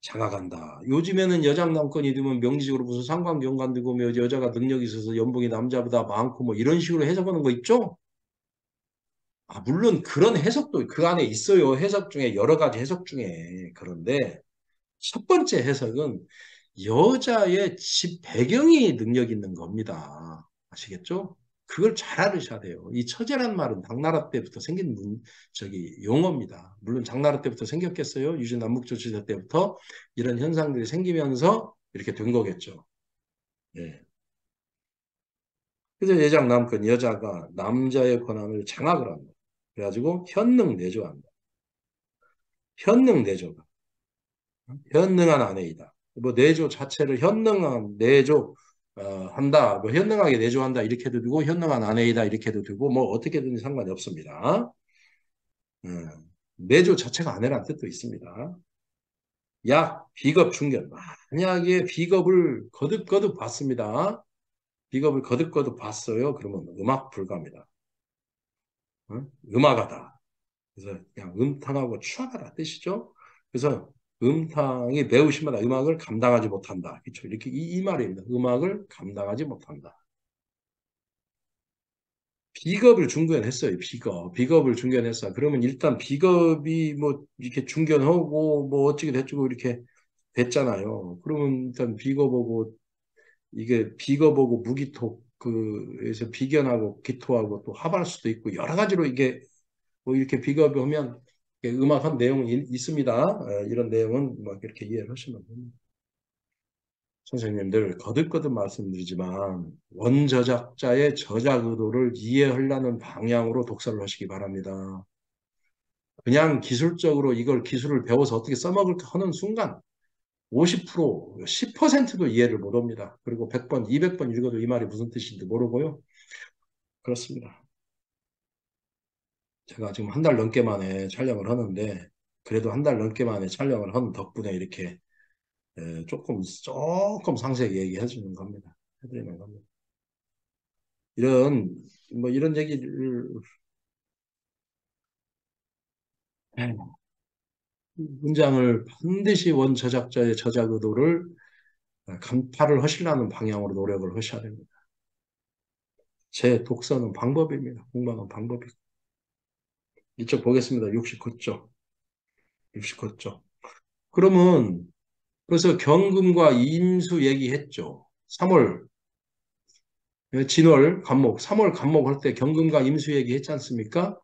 장악한다. 요즘에는 여장 남권이 되면 명시적으로 무슨 상관경관 되고 뭐 여자가 능력이 있어서 연봉이 남자보다 많고 뭐 이런 식으로 해석하는 거 있죠? 물론 그런 해석도 그 안에 있어요. 해석 중에 여러 가지 해석 중에. 그런데 첫 번째 해석은 여자의 집 배경이 능력 있는 겁니다. 아시겠죠? 그걸 잘 알으셔야 돼요. 이 처제란 말은 당나라 때부터 생긴 용어입니다. 물론 당나라 때부터 생겼겠어요. 유전남북조치대 때부터 이런 현상들이 생기면서 이렇게 된 거겠죠. 예. 그래서 여장 남권 여자가 남자의 권한을 장악을 한다. 그래가지고 현능 내조한다. 현능 내조가 현능한 아내이다. 뭐 내조 자체를 현능한 내조 한다. 뭐 현능하게 내조한다 이렇게도 되고 현능한 아내이다 이렇게도 되고 뭐 어떻게든 상관이 없습니다. 내조 자체가 아내란 뜻도 있습니다. 약 비겁 중견 만약에 비겁을 거듭거듭 봤습니다. 비겁을 거듭거듭 봤어요. 그러면 음악 불가입니다. 음악하다. 그래서 그냥 음탕하고 추하다 뜻이죠. 그래서 음탕이 매우 심하다. 음악을 감당하지 못한다. 그렇죠. 이렇게 이 말입니다. 음악을 감당하지 못한다. 비겁을 중견했어요. 비겁을 중견했어. 그러면 일단 비겁이 뭐 이렇게 중견하고 뭐 어찌게 됐고 이렇게 됐잖아요. 그러면 일단 비겁하고 이게 비겁하고 무기토 그에서 비견하고 기토하고 또 합할 수도 있고 여러 가지로 이게 뭐 이렇게 비교하면 음악한 내용이 있습니다. 이런 내용은 뭐 이렇게 이해를 하시면 됩니다. 선생님들 거듭거듭 말씀드리지만 원저작자의 저작 의도를 이해하려는 방향으로 독서를 하시기 바랍니다. 그냥 기술적으로 이걸 기술을 배워서 어떻게 써먹을까 하는 순간 50%, 10%도 이해를 못합니다. 그리고 100번, 200번 읽어도 이 말이 무슨 뜻인지 모르고요. 그렇습니다. 제가 지금 한 달 넘게 만에 촬영을 하는데 그래도 한 달 넘게 만에 촬영을 한 덕분에 이렇게 조금 상세히 얘기해 주는 겁니다. 해드리는 겁니다. 이런 뭐 이런 얘기를 문장을 반드시 원 저작자의 저작 의도를 간파를 하시려는 방향으로 노력을 하셔야 됩니다. 제 독서는 방법입니다. 공부하는 방법이. 이쪽 보겠습니다. 69쪽. 69쪽. 그러면 그래서 경금과 임수 얘기했죠. 3월 진월 간목, 3월 간목 할 때 경금과 임수 얘기했지 않습니까?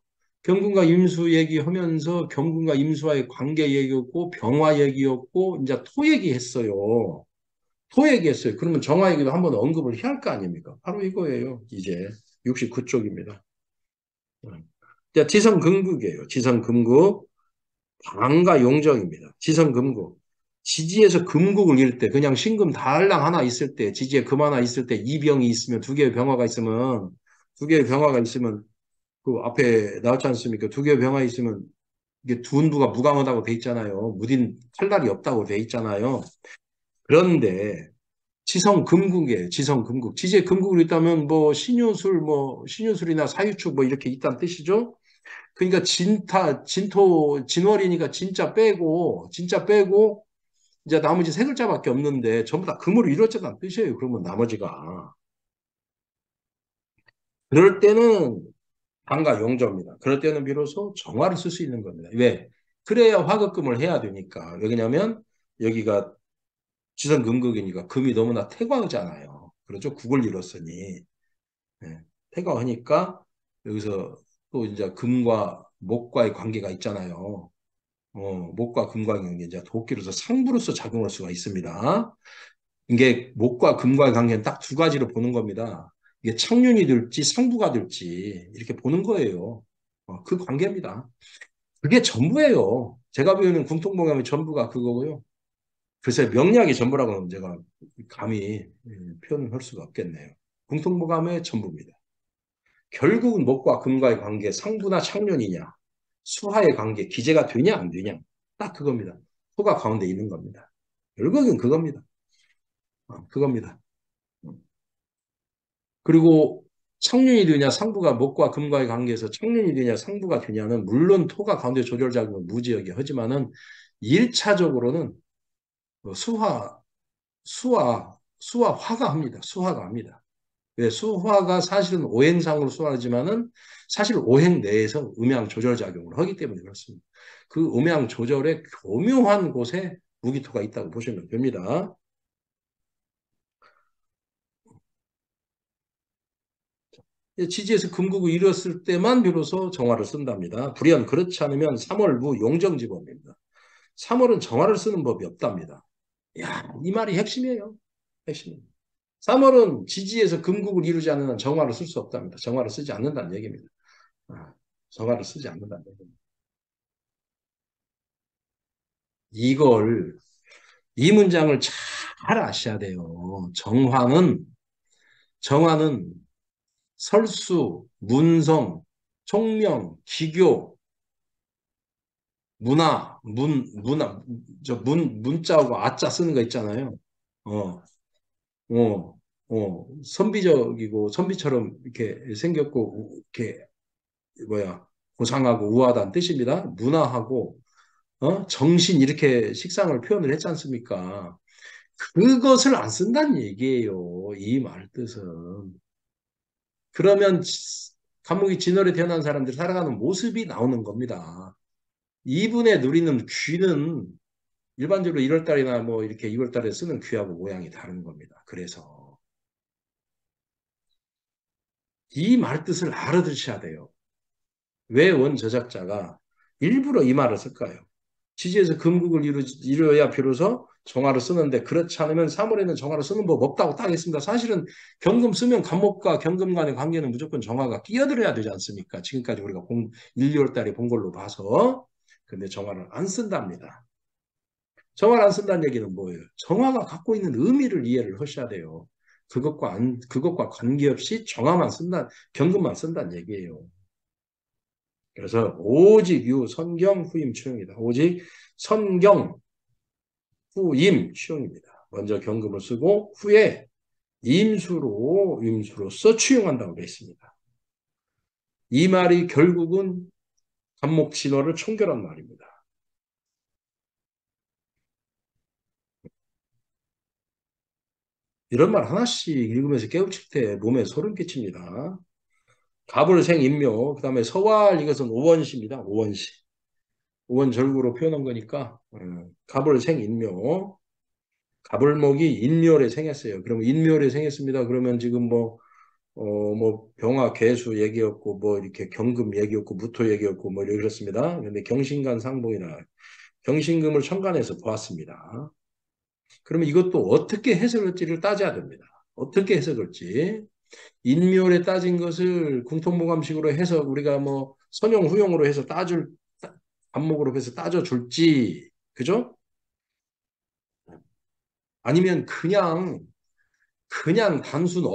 경금과 임수 얘기하면서 경금과 임수와의 관계 얘기였고 병화 얘기였고 이제 토 얘기했어요. 토 얘기했어요. 그러면 정화 얘기도 한번 언급을 해야 할 거 아닙니까? 바로 이거예요. 이제 69쪽입니다. 지성금국이에요. 지성금국. 방과 용정입니다. 지성금국. 지지에서 금국을 잃을 때, 그냥 신금 달랑 하나 있을 때, 지지에 금 하나 있을 때, 이 병이 있으면, 두 개의 병화가 있으면, 두 개의 병화가 있으면, 그 앞에 나왔지 않습니까? 두 개의 병화 있으면, 이게 두은부가 무강하다고 돼 있잖아요. 무딘 칼날이 없다고 돼 있잖아요. 그런데, 지성금국이에요. 지성금국. 지지에 금국을 있다면, 뭐, 신유술, 뭐, 신유술이나 사유축, 뭐, 이렇게 있다는 뜻이죠. 그러니까 진월이니까 진짜 빼고, 이제 나머지 세 글자밖에 없는데 전부 다 금으로 이루어졌다는 뜻이에요. 그러면 나머지가. 그럴 때는 방과 용조입니다. 그럴 때는 비로소 정화를 쓸 수 있는 겁니다. 왜? 그래야 화급금을 해야 되니까. 왜냐면 여기가 지성금극이니까 금이 너무나 태과하잖아요. 그렇죠? 국을 이뤘으니. 네. 태과하니까 여기서 또 이제 금과 목과의 관계가 있잖아요. 목과 금과 관계, 이제 도끼로서 상부로서 작용할 수가 있습니다. 이게 목과 금과의 관계는 딱 두 가지로 보는 겁니다. 이게 창륜이 될지 상부가 될지 이렇게 보는 거예요. 그 관계입니다. 그게 전부예요. 제가 배우는 궁통봉감의 전부가 그거고요. 글쎄 명리학이 전부라고는 제가 감히 표현을 할 수가 없겠네요. 궁통봉감의 전부입니다. 결국은 목과 금과의 관계, 상부나 창륜이냐, 수하의 관계, 기재가 되냐 안 되냐, 딱 그겁니다. 소가 가운데 있는 겁니다. 결국은 그겁니다. 그겁니다. 그리고 청륜이 되냐 상부가 목과 금과의 관계에서 청륜이 되냐 상부가 되냐는 물론 토가 가운데 조절작용을 무지하게 하지만은 1차적으로는 수화, 수화가 합니다. 수화가 합니다. 왜? 수화가 사실은 오행상으로 수화하지만은 사실 오행 내에서 음양 조절작용을 하기 때문에 그렇습니다. 그 음양 조절의 교묘한 곳에 무기토가 있다고 보시면 됩니다. 지지에서 금국을 이뤘을 때만 비로소 정화를 쓴답니다. 불연 그렇지 않으면 3월무 용정지법입니다. 3월은 정화를 쓰는 법이 없답니다. 야, 이 말이 핵심이에요. 핵심. 3월은 지지에서 금국을 이루지 않는 정화를 쓸 수 없답니다. 정화를 쓰지 않는다는 얘기입니다. 정화를 쓰지 않는다는 얘기입니다. 이걸 이 문장을 잘 아셔야 돼요. 정화는 설수, 문성, 총명, 기교, 문자하고 아자 쓰는 거 있잖아요. 어, 선비적이고, 선비처럼 이렇게 생겼고, 이렇게, 고상하고 우아하다는 뜻입니다. 문화하고, 정신, 이렇게 식상을 표현을 했지 않습니까? 그것을 안 쓴다는 얘기예요. 이 말 뜻은. 그러면 감옥이 진월에 태어난 사람들이 살아가는 모습이 나오는 겁니다. 이분의 누리는 귀는 일반적으로 1월달이나 뭐 이렇게 2월달에 쓰는 귀하고 모양이 다른 겁니다. 그래서 이 말뜻을 알아두셔야 돼요. 왜 원 저작자가 일부러 이 말을 쓸까요? 지지에서 금국을 이루어야 비로소 정화를 쓰는데 그렇지 않으면 3월에는 정화를 쓰는 법 없다고 딱 했습니다. 사실은 경금 쓰면 간목과 경금 간의 관계는 무조건 정화가 끼어들어야 되지 않습니까? 지금까지 우리가 1, 2월 달에 본 걸로 봐서. 근데 정화를 안 쓴답니다. 정화를 안 쓴다는 얘기는 뭐예요? 정화가 갖고 있는 의미를 이해를 하셔야 돼요. 그것과 관계없이 정화만 쓴다, 경금만 쓴다는 얘기예요. 그래서 오직 유 선경 후임 추용이다. 오직 선경 후임 추용입니다. 먼저 경금을 쓰고 후에 임수로써 추용한다고 되어 있습니다. 이 말이 결국은 간목진화를 총결한 말입니다. 이런 말 하나씩 읽으면서 깨우칠 때 몸에 소름 끼칩니다. 갑을생인묘, 그 다음에 서왈 이것은 오원시입니다. 오원시. 오원절구로 표현한 거니까 갑을생인묘. 갑을목이 인묘래 생했어요. 그러면 인묘래 생했습니다. 그러면 지금 뭐 병화 개수 얘기였고 뭐 이렇게 경금 얘기였고 무토 얘기였고 뭐 이렇습니다. 근데 경신간 상봉이나 경신금을 천간에서 보았습니다. 그러면 이것도 어떻게 해석할지를 따져야 됩니다. 어떻게 해석할지. 인묘에 따진 것을 궁통모감식으로 해서 우리가 뭐 선용 후용으로 해서 안목으로 해서 따져줄지, 그죠? 아니면 그냥 단순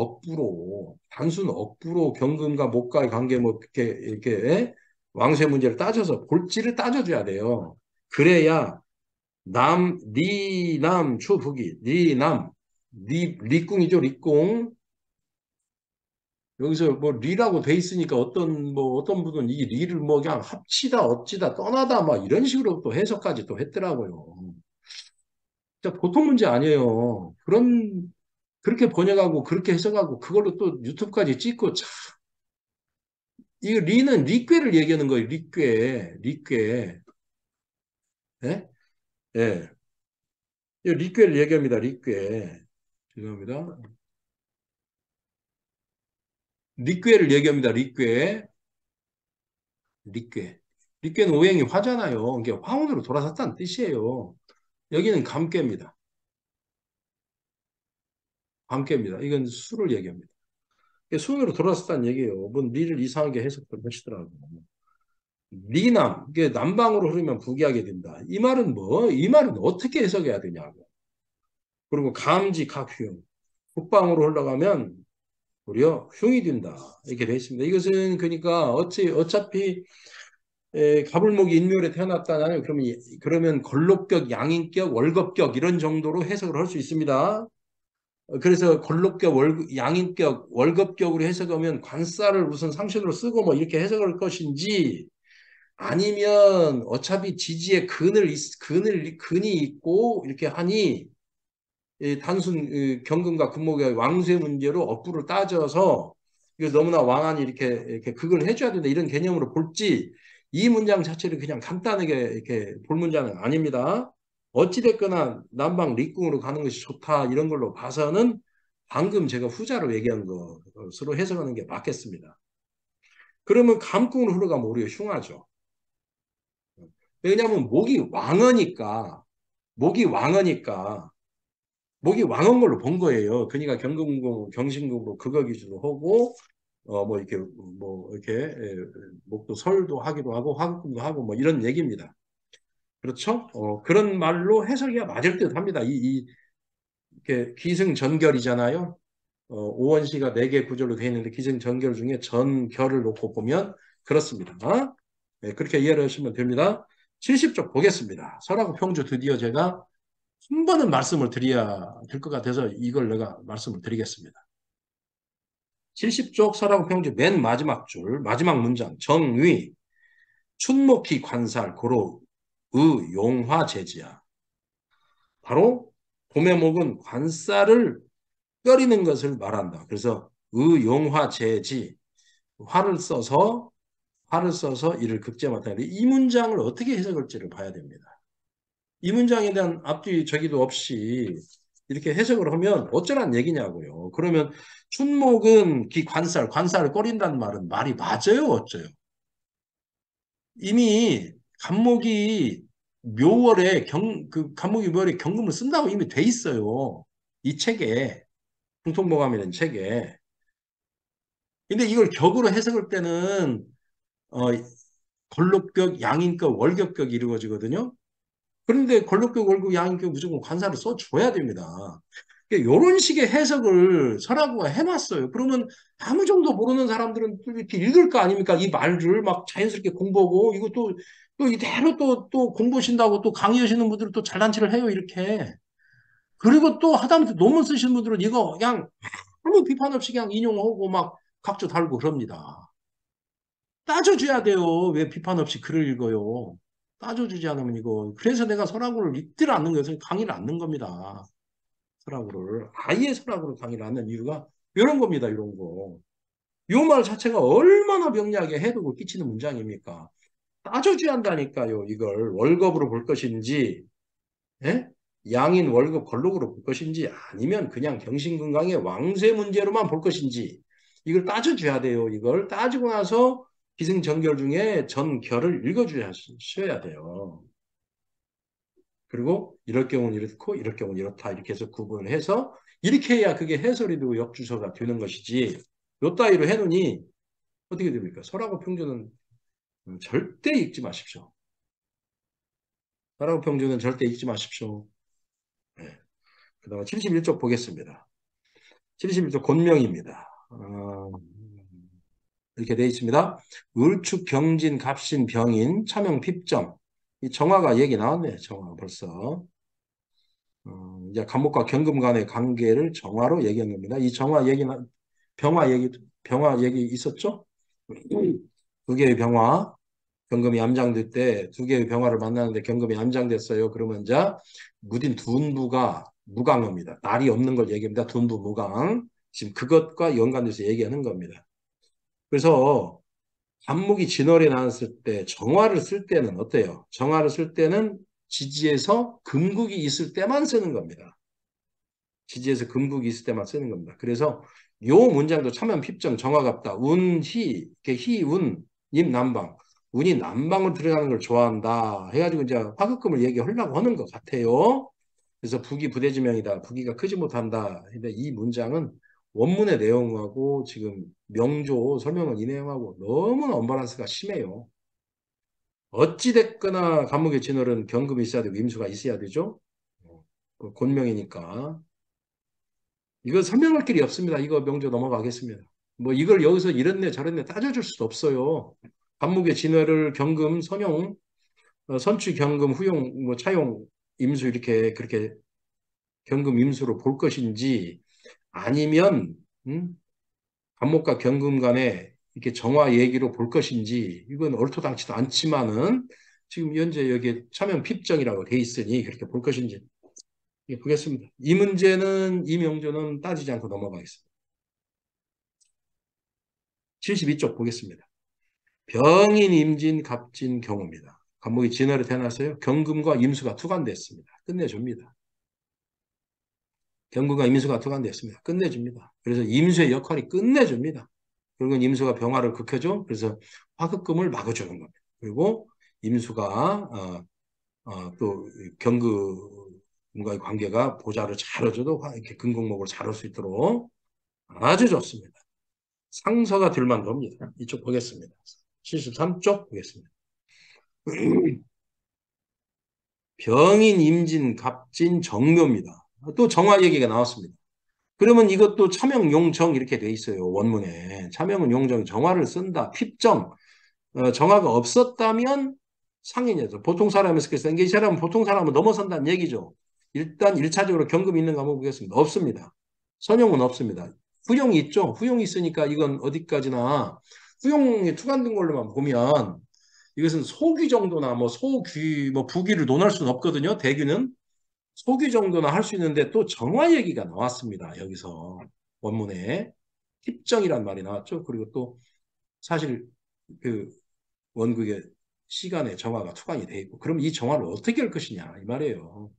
억부로 경금과 목과의 관계 뭐 이렇게 예? 왕세 문제를 따져서 골지를 따져줘야 돼요. 그래야 리남 추북이 리궁이죠 리궁. 여기서 뭐 리라고 돼 있으니까 어떤 분은 이 리를 뭐 그냥 합치다 어찌다 떠나다 막 이런 식으로 또 해석까지 또 했더라고요. 진짜 보통 문제 아니에요. 그렇게 번역하고 그렇게 해석하고 그걸로 또 유튜브까지 찍고 참, 이 리는 리꾀를 얘기하는 거예요. 리꾀. 예? 예. 이 리꾀를 얘기합니다. 리꾀. 죄송합니다. 리꾀를 얘기합니다. 리꾀. 리꾀. 리꾀는 오행이 화잖아요. 이게 화운으로 돌아섰다는 뜻이에요. 여기는 감꾀입니다. 감꾀입니다. 이건 수를 얘기합니다. 수으로 돌아섰다는 얘기예요. 뭔 리를 이상하게 해석을 하시더라고요. 리남, 이게 남방으로 흐르면 부귀하게 된다. 이 말은 뭐? 이 말은 어떻게 해석해야 되냐고. 그리고 감지, 각흉. 북방으로 흘러가면 도리어 흉이 된다. 이렇게 되어 있습니다. 이것은 그러니까 어차피 가불목이 인묘에 태어났다나요? 그러면 걸록격, 양인격, 월겁격 이런 정도로 해석을 할 수 있습니다. 그래서 걸록격, 양인격, 월급격으로 해석하면 관사를 무슨 상신으로 쓰고 뭐 이렇게 해석할 것인지 아니면 어차피 지지에 근이 있고 이렇게 하니 단순 경금과 금목의 왕세 문제로 업부를 따져서 이거 너무나 왕안이 이렇게 그걸 해줘야 된다 이런 개념으로 볼지 이 문장 자체를 그냥 간단하게 이렇게 볼 문장은 아닙니다. 어찌됐거나 남방 리궁으로 가는 것이 좋다 이런 걸로 봐서는 방금 제가 후자로 얘기한 것으로 해석하는 게 맞겠습니다. 그러면 감궁으로 흘러가면 우리가 흉하죠. 왜냐하면 목이 왕하니까 목이 왕한 걸로 본 거예요. 그러니까 경신금으로 그거 기준으로 하고 뭐 이렇게 목도 설도 하기도 하고 화금도 하고 뭐 이런 얘기입니다. 그렇죠? 그런 말로 해석이 맞을 듯 합니다. 이렇게 기승전결이잖아요. 오원시가 4개 구절로 되어 있는데 기승전결 중에 전결을 놓고 보면 그렇습니다. 네, 그렇게 이해를 하시면 됩니다. 70쪽 보겠습니다. 설하고 평주 드디어 제가 한 번은 말씀을 드려야 될 것 같아서 이걸 내가 말씀을 드리겠습니다. 70쪽 설하고 평주 맨 마지막 줄, 마지막 문장, 정의, 춘목희 관살, 고로, 용화 제지야. 바로 봄의 목은 관살을 뼈리는 것을 말한다. 그래서 용화 제지, 화를 써서 이를 극제마다. 이 문장을 어떻게 해석할지를 봐야 됩니다. 이 문장에 대한 앞뒤 저기도 없이 이렇게 해석을 하면 어쩌란 얘기냐고요. 그러면 춘목은 관살을 꺼린다는 말이 맞아요, 어째요? 이미 간목이 묘월에 경금을 쓴다고 이미 돼 있어요. 이 책에, 풍통모감이라는 책에. 근데 이걸 격으로 해석할 때는 어, 걸록격, 양인격, 월격격이 이루어지거든요. 그런데 걸록격, 월급, 양인격 무조건 관사를 써줘야 됩니다. 이런 식의 해석을 설하고가 해놨어요. 그러면 아무 정도 모르는 사람들은 또 이렇게 읽을 거 아닙니까? 이 말을 막 자연스럽게 공부하고, 이거 또 이대로 또 공부하신다고 또 강의하시는 분들은 또 잘난 체를 해요, 이렇게. 그리고 또 하다못해 논문 쓰시는 분들은 이거 그냥 아무 비판 없이 그냥 인용하고 막 각주 달고 그럽니다. 따져줘야 돼요. 왜 비판 없이 글을 읽어요? 따져주지 않으면 이거. 그래서 내가 설하고를 읽지를 않는 거예요. 강의를 않는 겁니다. 서라구를 아예 서라구를 강의를 하는 이유가 이런 겁니다. 이런 거. 요 말 자체가 얼마나 명리학에 해독을 끼치는 문장입니까? 따져줘야 한다니까요. 이걸 월급으로 볼 것인지, 예? 양인 월급 걸록으로 볼 것인지, 아니면 그냥 경신건강의 왕쇠 문제로만 볼 것인지, 이걸 따져줘야 돼요. 이걸 따지고 나서 기승전결 중에 전결을 읽어주셔야 돼요. 그리고 이럴 경우는 이렇고, 이럴 경우는 이렇다. 이렇게 해서 구분을 해서, 이렇게 해야 그게 해설이 되고 역주소가 되는 것이지, 요 따위로 해놓으니, 어떻게 됩니까? 설하고 평균은 절대 읽지 마십시오. 설하고 평균은 절대 읽지 마십시오. 네. 그 다음에 71쪽 보겠습니다. 71쪽 곤명입니다. 이렇게 되어 있습니다. 을축, 경진, 갑신, 병인, 차명, 핍정. 이 정화가 얘기 나왔네요. 정화 벌써. 이제 간목과 경금 간의 관계를 정화로 얘기한 겁니다. 이 정화 얘기는 병화 얘기 있었죠? 두 개의 병화, 경금이 암장될 때 두 개의 병화를 만나는데 경금이 암장됐어요. 그러면 이제 무딘 둔부가 무강입니다. 날이 없는 걸 얘기합니다. 둔부 무강. 지금 그것과 연관돼서 얘기하는 겁니다. 그래서 간목이 진월에 나왔을 때 정화를 쓸 때는 어때요? 정화를 쓸 때는 지지에서 금국이 있을 때만 쓰는 겁니다. 지지에서 금국이 있을 때만 쓰는 겁니다. 그래서 요 문장도 참여 핍정 정화갑다. 운희, 희운, 임남방. 운이 남방을 들어가는 걸 좋아한다. 해가지고 이제 화급금을 얘기하려고 하는 것 같아요. 그래서 북이 부대지명이다. 북이가 크지 못한다. 근데 이 문장은 원문의 내용하고 지금 명조 설명은 이 내용하고 너무나 언밸런스가 심해요. 어찌됐거나 감옥의 진월은 경금이 있어야 되고 임수가 있어야 되죠. 곤명이니까. 이거 설명할 길이 없습니다. 이거 명조 넘어가겠습니다. 뭐 이걸 여기서 이랬네 저랬네 따져줄 수도 없어요. 감목의 진화를 경금, 선용, 선취, 경금, 후용, 뭐 차용, 임수 이렇게 그렇게 경금, 임수로 볼 것인지 아니면 감목과 경금 간에 이렇게 정화 얘기로 볼 것인지 이건 옳도당치도 않지만은 지금 현재 여기에 차명 핍정이라고 돼 있으니 그렇게 볼 것인지 보겠습니다. 이 문제는 이 명조는 따지지 않고 넘어가겠습니다. 72쪽 보겠습니다. 병인, 임진, 갑진 경우입니다. 간목이 진화를 태어났어요. 경금과 임수가 투관됐습니다. 끝내줍니다. 경금과 임수가 투관됐습니다. 끝내줍니다. 그래서 임수의 역할이 끝내줍니다. 그리고 임수가 병화를 극혀줘. 그래서 화급금을 막아주는 겁니다. 그리고 임수가 또 경금과의 관계가 보좌를 잘 해줘도 이렇게 금공목으로 잘 할 수 있도록 아주 좋습니다. 상서가 될 만합니다. 이쪽 보겠습니다. 73쪽 보겠습니다. 병인, 임진, 갑진, 정묘입니다. 또 정화 얘기가 나왔습니다. 그러면 이것도 차명, 용정 이렇게 돼 있어요. 원문에. 차명은 용정, 정화를 쓴다. 핍정, 정화가 없었다면 상인이죠. 보통 사람에서 그래서 이 사람은 보통 사람은 넘어선다는 얘기죠. 일단 1차적으로 경금 있는 거 한번 보겠습니다. 없습니다. 선용은 없습니다. 후용이 있죠. 후용이 있으니까 이건 어디까지나 후용에 투관된 걸로만 보면 이것은 소귀 정도나 뭐 소귀, 뭐 부귀를 논할 수는 없거든요. 대귀는 소귀 정도나 할 수 있는데 또 정화 얘기가 나왔습니다. 여기서 원문에 힙정이란 말이 나왔죠. 그리고 또 사실 그 원국의 시간의 정화가 투관이 돼 있고 그럼 이 정화를 어떻게 할 것이냐 이 말이에요.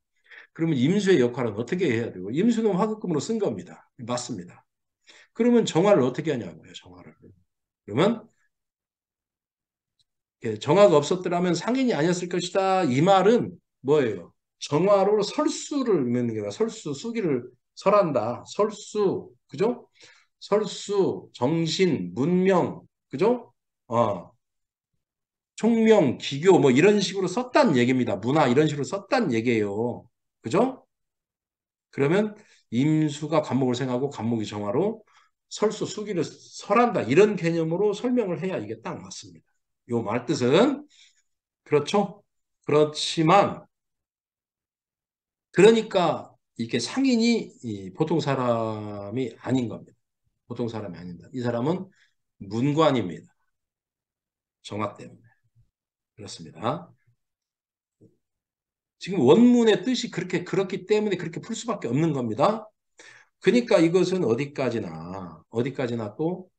그러면 임수의 역할은 어떻게 해야 되고 임수는 화급금으로 쓴 겁니다. 맞습니다. 그러면 정화를 어떻게 하냐고요. 정화를. 그러면 정화가 없었더라면 상인이 아니었을 것이다. 이 말은 뭐예요? 정화로 설수를 읽는 게 아니라 설수, 수기를 설한다. 설수, 그죠? 설수, 정신, 문명, 그죠? 총명, 기교 뭐 이런 식으로 썼다는 얘기입니다. 문화 이런 식으로 썼다는 얘기예요. 그죠? 그러면 임수가 간목을 생각하고 간목이 정화로 설수, 수기를 설한다. 이런 개념으로 설명을 해야 이게 딱 맞습니다. 요 말 뜻은 그렇죠? 그렇지만 그러니까 이게 상인이 보통 사람이 아닌 겁니다. 보통 사람이 아닙니다. 이 사람은 문관입니다. 정화 때문에. 그렇습니다. 지금 원문의 뜻이 그렇기 때문에 그렇게 풀 수밖에 없는 겁니다. 그러니까 이것은 어디까지나 또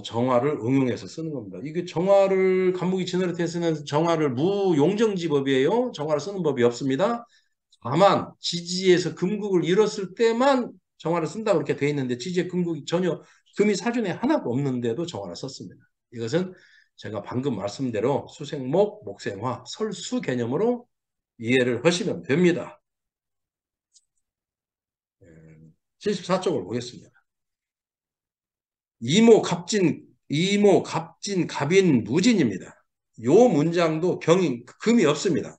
정화를 응용해서 쓰는 겁니다. 이게 정화를 간무기 진화를 쓰는 정화를 무용정지법이에요. 정화를 쓰는 법이 없습니다. 다만 지지에서 금국을 잃었을 때만 정화를 쓴다고 그렇게 돼 있는데 지지의 금국이 전혀 금이 사전에 하나도 없는데도 정화를 썼습니다. 이것은 제가 방금 말씀대로 수생목, 목생화, 설수 개념으로 이해를 하시면 됩니다. 74쪽을 보겠습니다. 이모, 갑진, 갑인, 무진입니다. 요 문장도 금이 없습니다.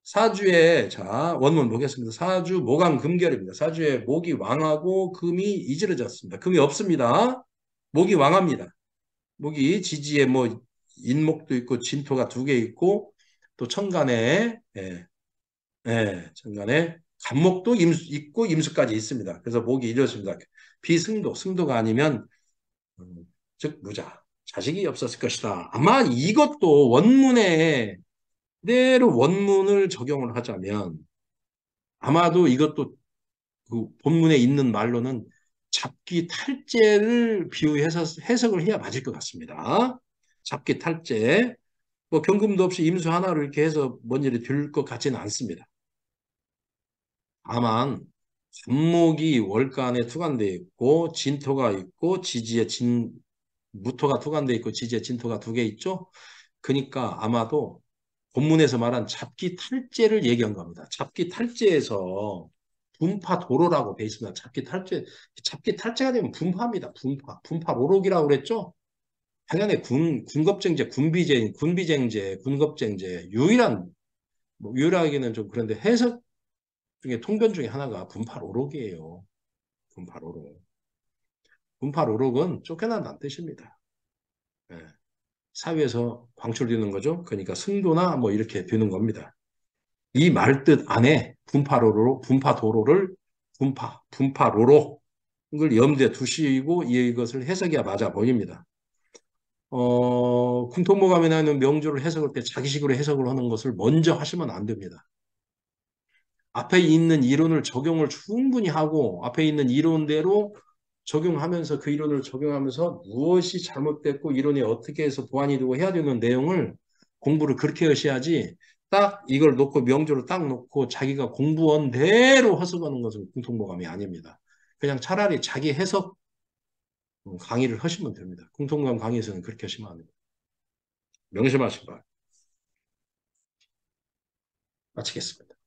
사주에, 자, 원문 보겠습니다. 사주, 모강, 금결입니다. 사주에 목이 왕하고 금이 이지러졌습니다. 금이 없습니다. 목이 왕합니다. 목이 지지에 뭐, 인목도 있고, 진토가 두 개 있고, 또 천간에, 천간에 간목도 있고, 임수까지 있습니다. 그래서 목이 이렇습니다. 승도가 아니면 즉 무자, 자식이 없었을 것이다. 아마 이것도 원문에 그대로 원문을 적용을 하자면 아마도 이것도 그 본문에 있는 말로는 잡기 탈제를 비유해서 해석을 해야 맞을 것 같습니다. 잡기 탈제. 뭐 경금도 없이 임수 하나로 이렇게 해서 뭔 일이 될 것 같지는 않습니다. 다만 간목이 월간에 투관되어 있고 진토가 있고 지지에 무토가 투관되어 있고 지지에 진토가 두 개 있죠. 그러니까 아마도 본문에서 말한 잡기 탈제를 얘기한 겁니다. 잡기 탈제에서 분파 도로라고 돼 있습니다. 잡기 탈제가 되면 분파입니다. 분파 로록이라고 그랬죠. 당연히 군급쟁제, 군비쟁제, 군급쟁제 유일하게는 좀 그런데 해석 중에 통변 중에 하나가 분파 로록이에요. 분파 로록. 분파 로록은 쫓겨난다는 뜻입니다. 예. 사회에서 광출되는 거죠. 그러니까 승도나 뭐 이렇게 되는 겁니다. 이 말뜻 안에 분파도로를 분파로로 을 염두에 두시고 이것을 해석해야 맞아 보입니다. 군통모감에 나오는 명조를 해석할 때 자기식으로 해석을 하는 것을 먼저 하시면 안 됩니다. 앞에 있는 이론을 적용을 충분히 하고 앞에 있는 이론대로 적용하면서 그 이론을 적용하면서 무엇이 잘못됐고 이론이 어떻게 해서 보완이 되고 해야 되는 내용을 공부를 그렇게 하셔야지 딱 이걸 놓고 명조를 딱 놓고 자기가 공부한 대로 허석하는 것은 공통모감이 아닙니다. 그냥 차라리 자기 해석 강의를 하시면 됩니다. 공통모감 강의에서는 그렇게 하시면 안 됩니다. 명심하시기 바랍니다. 마치겠습니다.